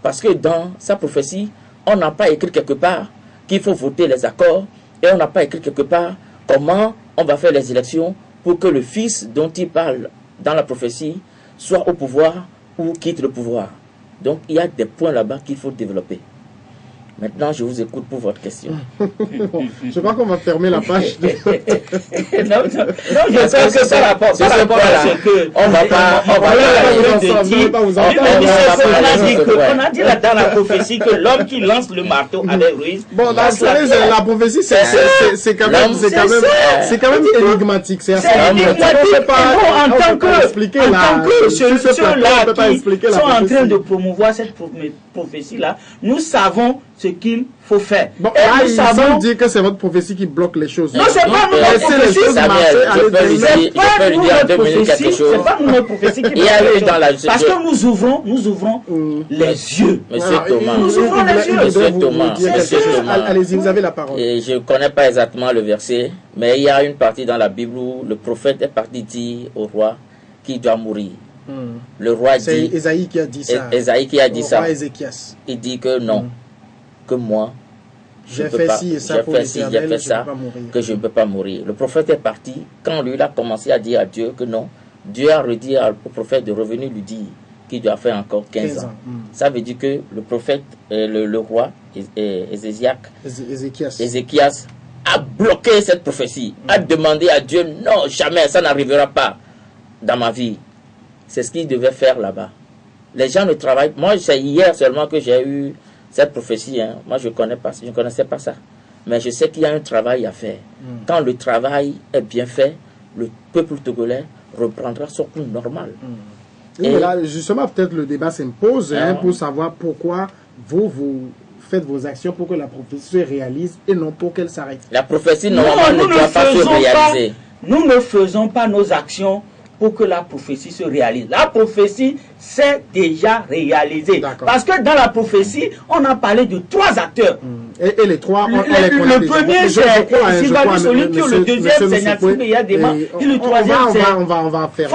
Parce que dans sa prophétie, on n'a pas écrit quelque part qu'il faut voter les accords et on n'a pas écrit quelque part comment on va faire les élections pour que le fils dont il parle dans la prophétie soit au pouvoir ou quitte le pouvoir. Donc, il y a des points là-bas qu'il faut développer. Maintenant, je vous écoute pour votre question. Je crois qu'on va fermer la page. non, je pense que par rapport à ce que... On va pas on a dit là dans la prophétie que l'homme qui lance le marteau avec ruse... Bon, la prophétie, c'est quand même énigmatique. C'est énigmatique. En tant que ceux-là qui sont en train de promouvoir cette prophétie-là, nous savons ce qu'il faut faire. Bon, là, ils savent dire que c'est votre prophétie qui bloque les choses. Non, c'est pas notre prophétie. C'est pas notre prophétie qui bloque les choses. Parce que nous ouvrons les yeux. Monsieur Thomas. Nous ouvrons les yeux. Monsieur Thomas. Allez-y, vous avez la parole. Et je ne connais pas exactement le verset, mais il y a une partie dans la Bible où le prophète est parti dire au roi qu'il doit mourir. Le roi dit... C'est Ésaïe qui a dit ça. Ésaïe qui a dit ça. Ézéchias. Il dit que non. Que moi, j'ai fait ci et ça pour l'Éternel, que je ne peux pas mourir. Le prophète est parti. Quand lui il a commencé à dire à Dieu que non, Dieu a redit au prophète de revenir lui dire qu'il doit faire encore 15 ans. Ça veut dire que le prophète, le roi Ézéchias a bloqué cette prophétie, a demandé à Dieu, non, jamais, ça n'arrivera pas dans ma vie. C'est ce qu'il devait faire là-bas. Les gens ne travaillent. Moi, c'est hier seulement que j'ai eu cette prophétie. Moi, je ne connaissais pas ça. Mais je sais qu'il y a un travail à faire. Quand le travail est bien fait, le peuple togolais reprendra son cours normal. Et là, justement, peut-être le débat s'impose pour savoir pourquoi vous faites vos actions pour que la prophétie se réalise et non pour qu'elle s'arrête. La prophétie, normalement, ne doit pas se réaliser. Nous ne faisons pas nos actions pour que la prophétie se réalise. La prophétie s'est déjà réalisée. Parce que dans la prophétie, on a parlé de 3 acteurs. Et les 3, on les connaît. Le premier, c'est Sylvain Solutio. Le deuxième, c'est Nyasimbe Yadema. Et le troisième, c'est... On va faire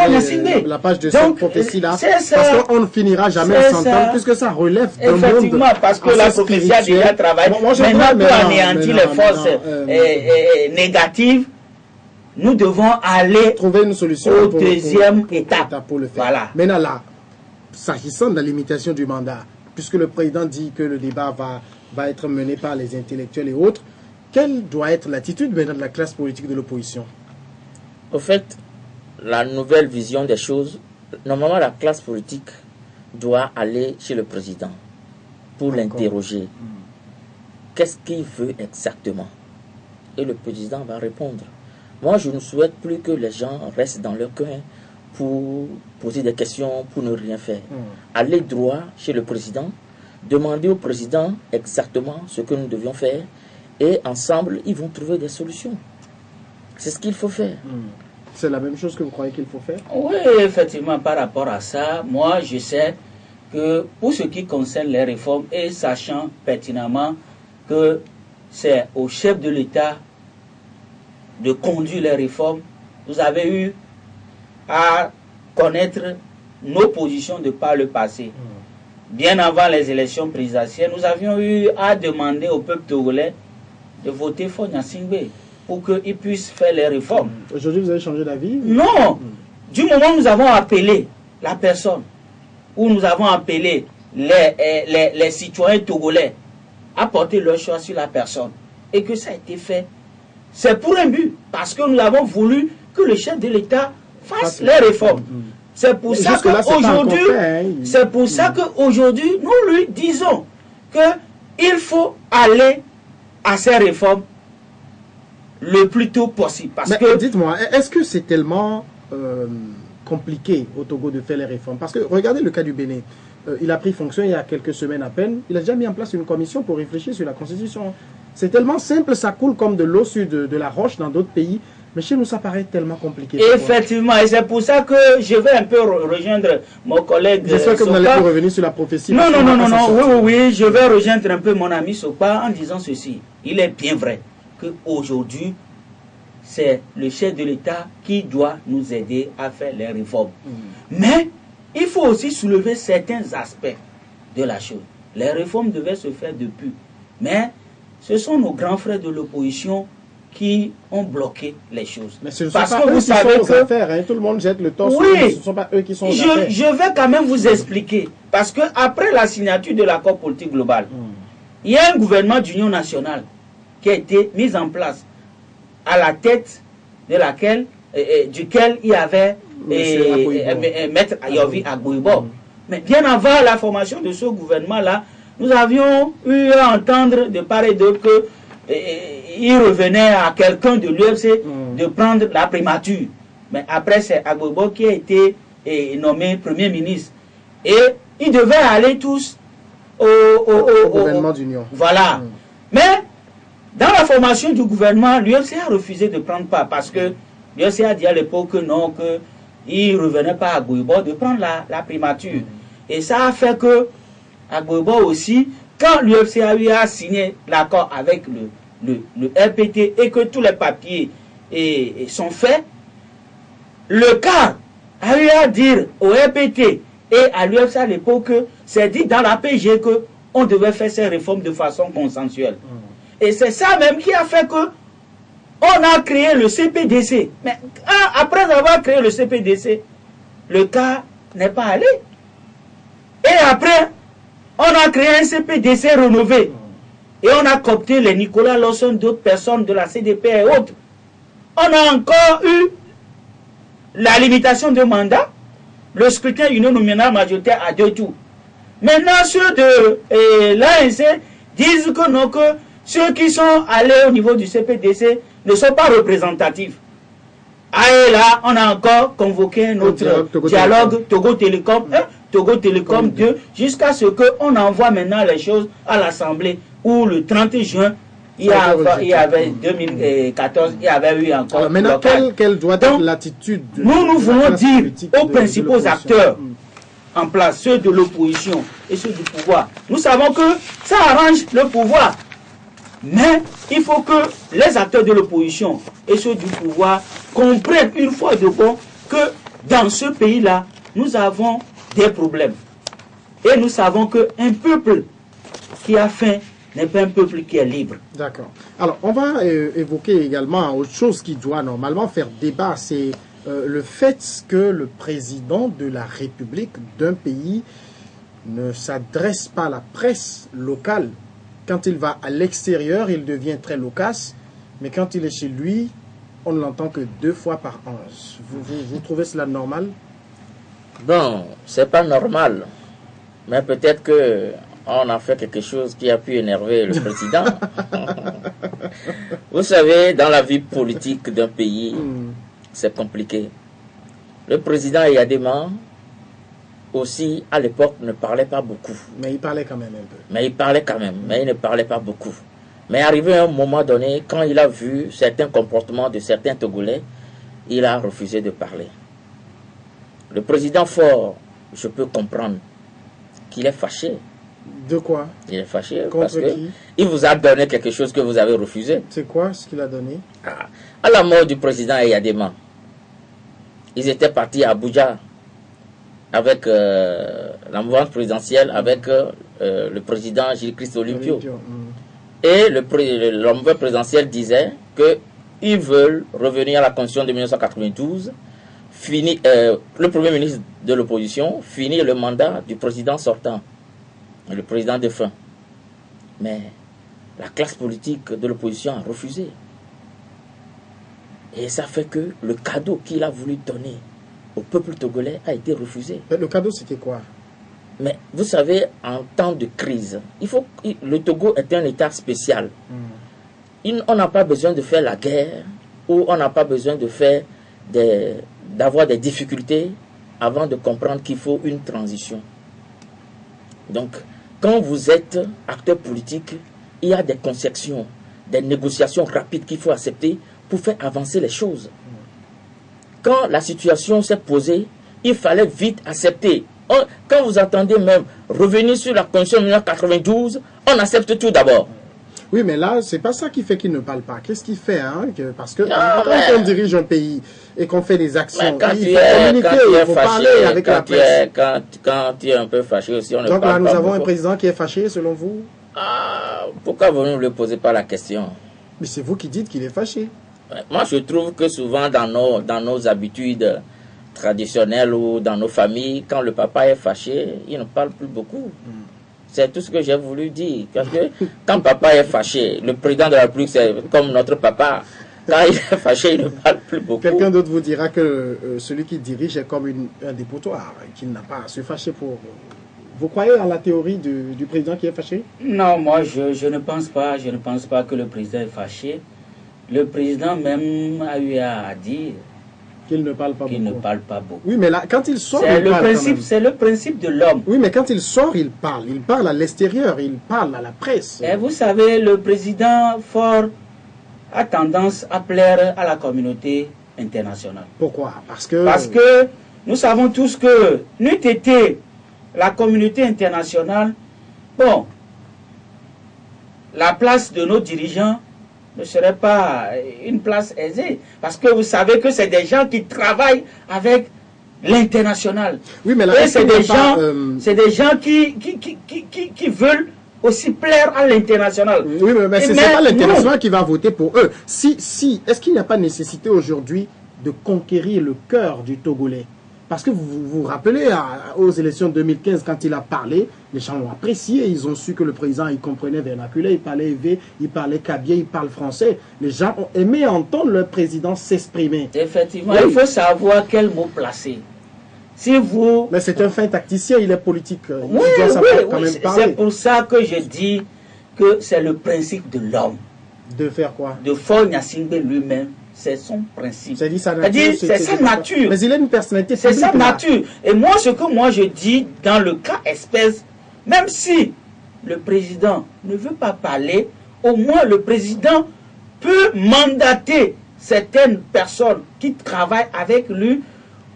la page de cette prophétie-là. Parce qu'on ne finira jamais à s'entendre, puisque ça relève d'un monde... Effectivement, parce que la prophétie a déjà travaillé. Maintenant, pour anéantir les forces négatives, nous devons aller trouver une solution au deuxième étape pour le faire. Voilà. Maintenant là, s'agissant de la limitation du mandat, puisque le président dit que le débat va être mené par les intellectuels et autres, quelle doit être l'attitude maintenant de la classe politique de l'opposition? Au fait, la nouvelle vision des choses, normalement la classe politique doit aller chez le président pour l'interroger. Qu'est-ce qu'il veut exactement? Et le président va répondre. Moi, je ne souhaite plus que les gens restent dans leur coin pour poser des questions, pour ne rien faire. Aller droit chez le président, demander au président exactement ce que nous devions faire, et ensemble, ils vont trouver des solutions. C'est ce qu'il faut faire. C'est la même chose que vous croyez qu'il faut faire? Oui, effectivement, par rapport à ça, moi, je sais que pour ce qui concerne les réformes, et sachant pertinemment que c'est au chef de l'État de conduire les réformes, vous avez eu à connaître nos positions de par le passé. Bien avant les élections présidentielles, nous avions eu à demander au peuple togolais de voter pour Nyasimbe pour qu'il puisse faire les réformes. Aujourd'hui, vous avez changé d'avis? Non. Du moment où nous avons appelé la personne, où nous avons appelé les citoyens togolais à porter leur choix sur la personne, et que ça a été fait, c'est pour un but, parce que nous avons voulu que le chef de l'État fasse les réformes. C'est pour ça qu'aujourd'hui, nous lui disons qu'il faut aller à ces réformes le plus tôt possible. Dites-moi, est-ce que c'est tellement compliqué au Togo de faire les réformes? Parce que regardez le cas du Bénin. Il a pris fonction il y a quelques semaines à peine. Il a déjà mis en place une commission pour réfléchir sur la Constitution. C'est tellement simple, ça coule comme de l'eau sur de la roche dans d'autres pays. Mais chez nous, ça paraît tellement compliqué. Effectivement, et c'est pour ça que je vais un peu rejoindre mon collègue. J'espère que vous n'allez plus revenir sur la prophétie. Non, oui, je vais rejoindre un peu mon ami Sopa en disant ceci. Il est bien vrai qu'aujourd'hui, c'est le chef de l'État qui doit nous aider à faire les réformes. Mais il faut aussi soulever certains aspects de la chose. Les réformes devaient se faire depuis. Mais ce sont nos grands frères de l'opposition qui ont bloqué les choses. Mais ce ne sont pas eux qui sont aux affaires, hein. Tout le monde jette le torse. Oui, ce ne sont pas eux qui sont aux affaires. Je vais quand même vous expliquer. Parce que après la signature de l'accord politique global, il y a un gouvernement d'union nationale qui a été mis en place à la tête de laquelle, duquel il y avait Maître Ayovi Agboibo. Mais bien avant la formation de ce gouvernement-là, nous avions eu à entendre de part et d'autre que il revenait à quelqu'un de l'UFC de prendre la primature. Mais après, c'est Agboibo qui a été nommé Premier ministre. Et ils devaient aller tous au gouvernement d'union. Voilà. Mais dans la formation du gouvernement, l'UFC a refusé de prendre part parce que l'UFC a dit à l'époque que non, qu'il ne revenait pas à Agboibo de prendre la primature. Et ça a fait que Agboibo aussi, quand l'UFC a eu à signer l'accord avec le RPT et que tous les papiers sont faits, le CAR a eu à dire au RPT et à l'UFC à l'époque que c'est dit dans la PG qu'on devait faire ces réformes de façon consensuelle. Et c'est ça même qui a fait que on a créé le CPDC. Mais après avoir créé le CPDC, le CAR n'est pas allé. Et après, on a créé un CPDC rénové. Et on a coopté les Nicolas Lawson, d'autres personnes de la CDP et autres. On a encore eu la limitation de mandat, le scrutin uninominal majoritaire à 2 tours. Maintenant, ceux de l'ANC disent que non, que ceux qui sont allés au niveau du CPDC ne sont pas représentatifs. Ah, et là, on a encore convoqué notre dialogue Togo Télécom. Togo Télécom 2, jusqu'à ce qu'on envoie maintenant les choses à l'Assemblée, où le 30 juin, il y avait 2014, il y avait eu encore... Alors maintenant, quelle doit être l'attitude? Nous voulons dire aux principaux acteurs en place, ceux de l'opposition et ceux du pouvoir. Nous savons que ça arrange le pouvoir. Mais il faut que les acteurs de l'opposition et ceux du pouvoir comprennent une fois de bon que dans ce pays-là, nous avons des problèmes. Et nous savons qu'un peuple qui a faim n'est pas un peuple qui est libre. D'accord. Alors, on va évoquer également autre chose qui doit normalement faire débat, c'est le fait que le président de la République d'un pays ne s'adresse pas à la presse locale. Quand il va à l'extérieur, il devient très loquace, mais quand il est chez lui, on ne l'entend que 2 fois par an. Vous trouvez cela normal? Bon, c'est pas normal, mais peut-être que on a fait quelque chose qui a pu énerver le président. Vous savez, dans la vie politique d'un pays, c'est compliqué. Le président Eyadema aussi, à l'époque, ne parlait pas beaucoup. Mais il parlait quand même un peu. Mais il parlait quand même, mais il ne parlait pas beaucoup. Mais arrivé à un moment donné, quand il a vu certains comportements de certains Togolais, il a refusé de parler. Le président Faure, je peux comprendre qu'il est fâché. De quoi? Il est fâché parce qu'il vous a donné quelque chose que vous avez refusé. C'est quoi ce qu'il a donné? À la mort du président Eyadema, ils étaient partis à Abuja avec la mouvance présidentielle, avec le président Gilles-Christ Olympio. Et la mouvance présidentielle disait qu'ils veulent revenir à la Constitution de 1992, le premier ministre de l'opposition, finir le mandat du président sortant, le président défunt. Mais la classe politique de l'opposition a refusé. Et ça fait que le cadeau qu'il a voulu donner au peuple togolais a été refusé. Mais le cadeau, c'était quoi? Mais vous savez, en temps de crise, le Togo est un État spécial. On n'a pas besoin de faire la guerre, ou on n'a pas besoin de faire d'avoir des difficultés avant de comprendre qu'il faut une transition. Donc, quand vous êtes acteur politique, il y a des conceptions, des négociations rapides qu'il faut accepter pour faire avancer les choses. Quand la situation s'est posée, il fallait vite accepter. Quand vous entendez même revenir sur la Constitution de 1992, on accepte tout d'abord. Oui, mais là, c'est pas ça qui fait qu'il ne parle pas. Qu'est-ce qu'il fait parce que quand on dirige un pays et qu'on fait des actions, il faut communiquer, il faut parler avec la presse. Quand tu es un peu fâché aussi, on ne parle pas. Donc là, nous avons un président qui est fâché, selon vous? Pourquoi vous ne lui posez pas la question? Mais c'est vous qui dites qu'il est fâché. Moi, je trouve que souvent, dans nos habitudes traditionnelles ou dans nos familles, quand le papa est fâché, il ne parle plus beaucoup. C'est tout ce que j'ai voulu dire. Parce que quand papa est fâché, le président de la République, c'est comme notre papa. Quand il est fâché, il ne parle plus beaucoup. Quelqu'un d'autre vous dira que celui qui dirige est comme un dépotoir, qu'il n'a pas à se fâcher pour... Vous croyez en la théorie du président qui est fâché? Non, moi, je ne pense pas. Je ne pense pas que le président est fâché. Le président même a eu à dire qu'il ne parle pas beaucoup. Oui, mais là, quand il sort, c'est le principe de l'homme. Oui, mais quand il sort, il parle. Il parle à l'extérieur, il parle à la presse. Et vous savez, le président Faure a tendance à plaire à la communauté internationale. Pourquoi? Parce que nous savons tous que n'eût été la communauté internationale, bon, la place de nos dirigeants ne serait pas une place aisée. Parce que vous savez que c'est des gens qui travaillent avec l'international. Oui, mais là, c'est des gens qui veulent aussi plaire à l'international. Oui, mais ce n'est pas l'international qui va voter pour eux. Est-ce qu'il n'y a pas nécessité aujourd'hui de conquérir le cœur du Togolais? Parce que vous vous rappelez, aux élections 2015, quand il a parlé, les gens l'ont apprécié. Ils ont su que le président, il comprenait vernacular, il parlait évé, il parlait kabye, il parle français. Les gens ont aimé entendre le président s'exprimer. Effectivement, il faut savoir quel mot placer. Si vous... Mais c'est un fin tacticien, il est politique. Oui, c'est pour ça que je dis que c'est le principe de l'homme. De faire quoi? De Faure Gnassingbé lui-même c'est son principe. C'est sa nature. Mais il a une personnalité publique. C'est sa nature. Et moi, ce que moi je dis dans le cas espèce, même si le président ne veut pas parler, au moins le président peut mandater certaines personnes qui travaillent avec lui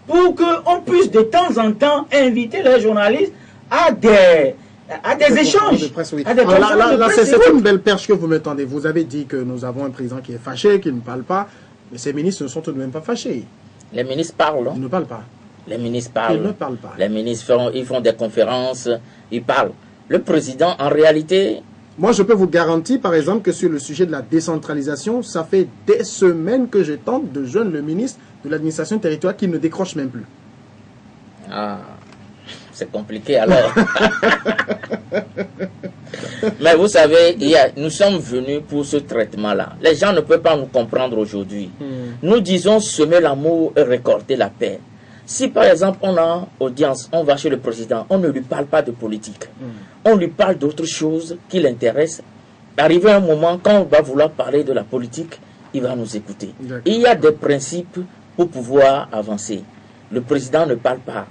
pour qu'on puisse de temps en temps inviter les journalistes à des échanges. C'est une belle perche que vous me tendez. Vous avez dit que nous avons un président qui est fâché, qui ne parle pas, mais ces ministres ne sont tout de même pas fâchés. Les ministres parlent. Ils ne parlent pas. Les ministres parlent. Ils ne parlent pas. Les ministres ils font des conférences, ils parlent. Le président, en réalité... Moi, je peux vous garantir, par exemple, que sur le sujet de la décentralisation, ça fait des semaines que je tente de joindre le ministre de l'administration territoriale qui ne décroche même plus. Ah, c'est compliqué alors. Mais vous savez, nous sommes venus pour ce traitement-là. Les gens ne peuvent pas nous comprendre aujourd'hui. Nous disons semer l'amour et récolter la paix. Si par exemple on a audience, on va chez le président, on ne lui parle pas de politique. On lui parle d'autres choses qui l'intéressent. Arrivé un moment, quand on va vouloir parler de la politique, il va nous écouter. Il y a des principes pour pouvoir avancer. Le président ne parle pas.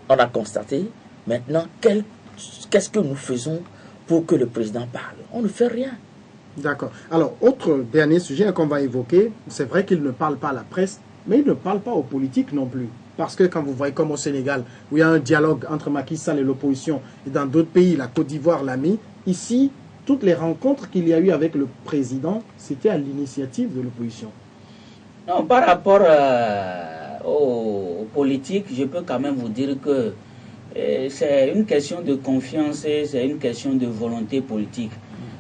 On a constaté. Maintenant, qu'est-ce que nous faisons pour que le président parle? On ne fait rien. D'accord. Alors, autre dernier sujet qu'on va évoquer, c'est vrai qu'il ne parle pas à la presse, mais il ne parle pas aux politiques non plus. Parce que quand vous voyez comme au Sénégal, où il y a un dialogue entre Macky Sall et l'opposition, et dans d'autres pays, la Côte d'Ivoire l'a mis, ici, toutes les rencontres qu'il y a eu avec le président, c'était à l'initiative de l'opposition. Non, par rapport aux politiques, je peux quand même vous dire que c'est une question de confiance et c'est une question de volonté politique.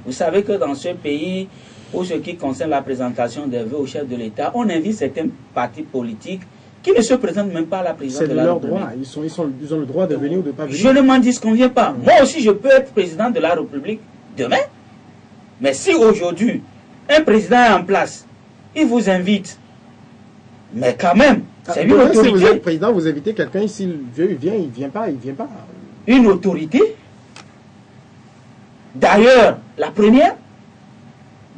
Vous savez que dans ce pays, pour ce qui concerne la présentation des vœux au chef de l'État, on invite certains partis politiques qui ne se présentent même pas à la présidence de la République. C'est leur droit. Ils ont le droit de venir ou de ne pas venir. Je ne m'en disconviens pas. Moi aussi, je peux être président de la République demain. Mais si aujourd'hui, un président est en place, il vous invite, mais quand même, c'est une autorité. Si vous êtes président, vous invitez quelqu'un, s'il veut, il vient, il ne vient pas, il ne vient pas. Une autorité. D'ailleurs, la première,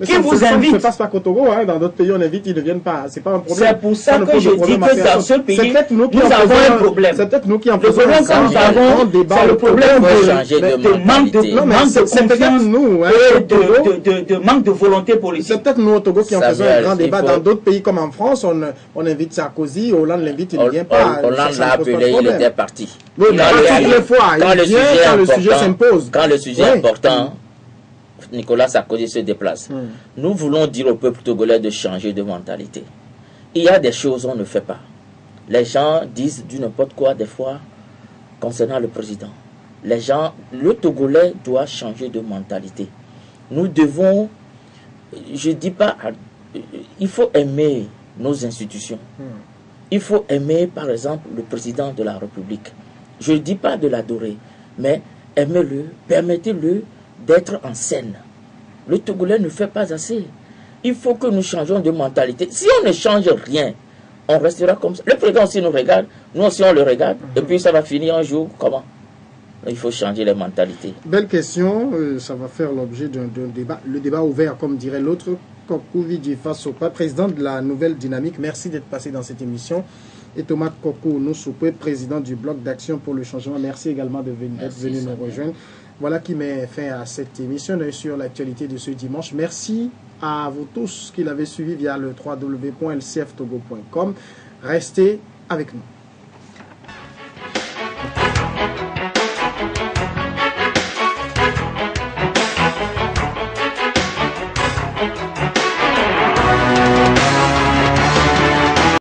qui vous invite. Ça ne se passe pas qu'au Togo, hein. Dans d'autres pays on invite, ils ne viennent pas. C'est pas un problème. C'est pour ça que je dis que dans ce pays, nous avons un problème. C'est peut-être nous qui en faisons. Le problème que nous avons, c'est le problème de manque de confiance et de manque de volonté politique. C'est peut-être nous au Togo qui en faisons un grand débat. Dans d'autres pays comme en France, on invite Sarkozy, Hollande l'invite, il ne vient pas. Hollande l'a appelé, il était parti. Oui, mais toutes les fois, il vient quand le sujet s'impose. Quand le sujet est important, Nicolas Sarkozy se déplace. Nous voulons dire au peuple togolais de changer de mentalité. Il y a des choses qu'on ne fait pas. Les gens disent du n'importe quoi des fois concernant le président. Les gens, le Togolais doit changer de mentalité. Nous devons, je ne dis pas, il faut aimer nos institutions. Il faut aimer par exemple le président de la République. Je ne dis pas de l'adorer, mais aimez-le, permettez-le d'être en scène. Le Togolais ne fait pas assez. Il faut que nous changeons de mentalité. Si on ne change rien, on restera comme ça. Le président aussi nous regarde, nous aussi on le regarde, et puis ça va finir un jour comment? Il faut changer les mentalités. Belle question, ça va faire l'objet d'un débat. Le débat ouvert, comme dirait l'autre. Kokou Vidjifa Sopa, président de la Nouvelle Dynamique. Merci d'être passé dans cette émission. Et Thomas Kokou Noussoupé, président du Bloc d'Action pour le Changement. Merci également d'être venu nous rejoindre. Voilà qui met fin à cette émission sur l'actualité de ce dimanche. Merci à vous tous qui l'avez suivi via le www.lcftogo.com. Restez avec nous.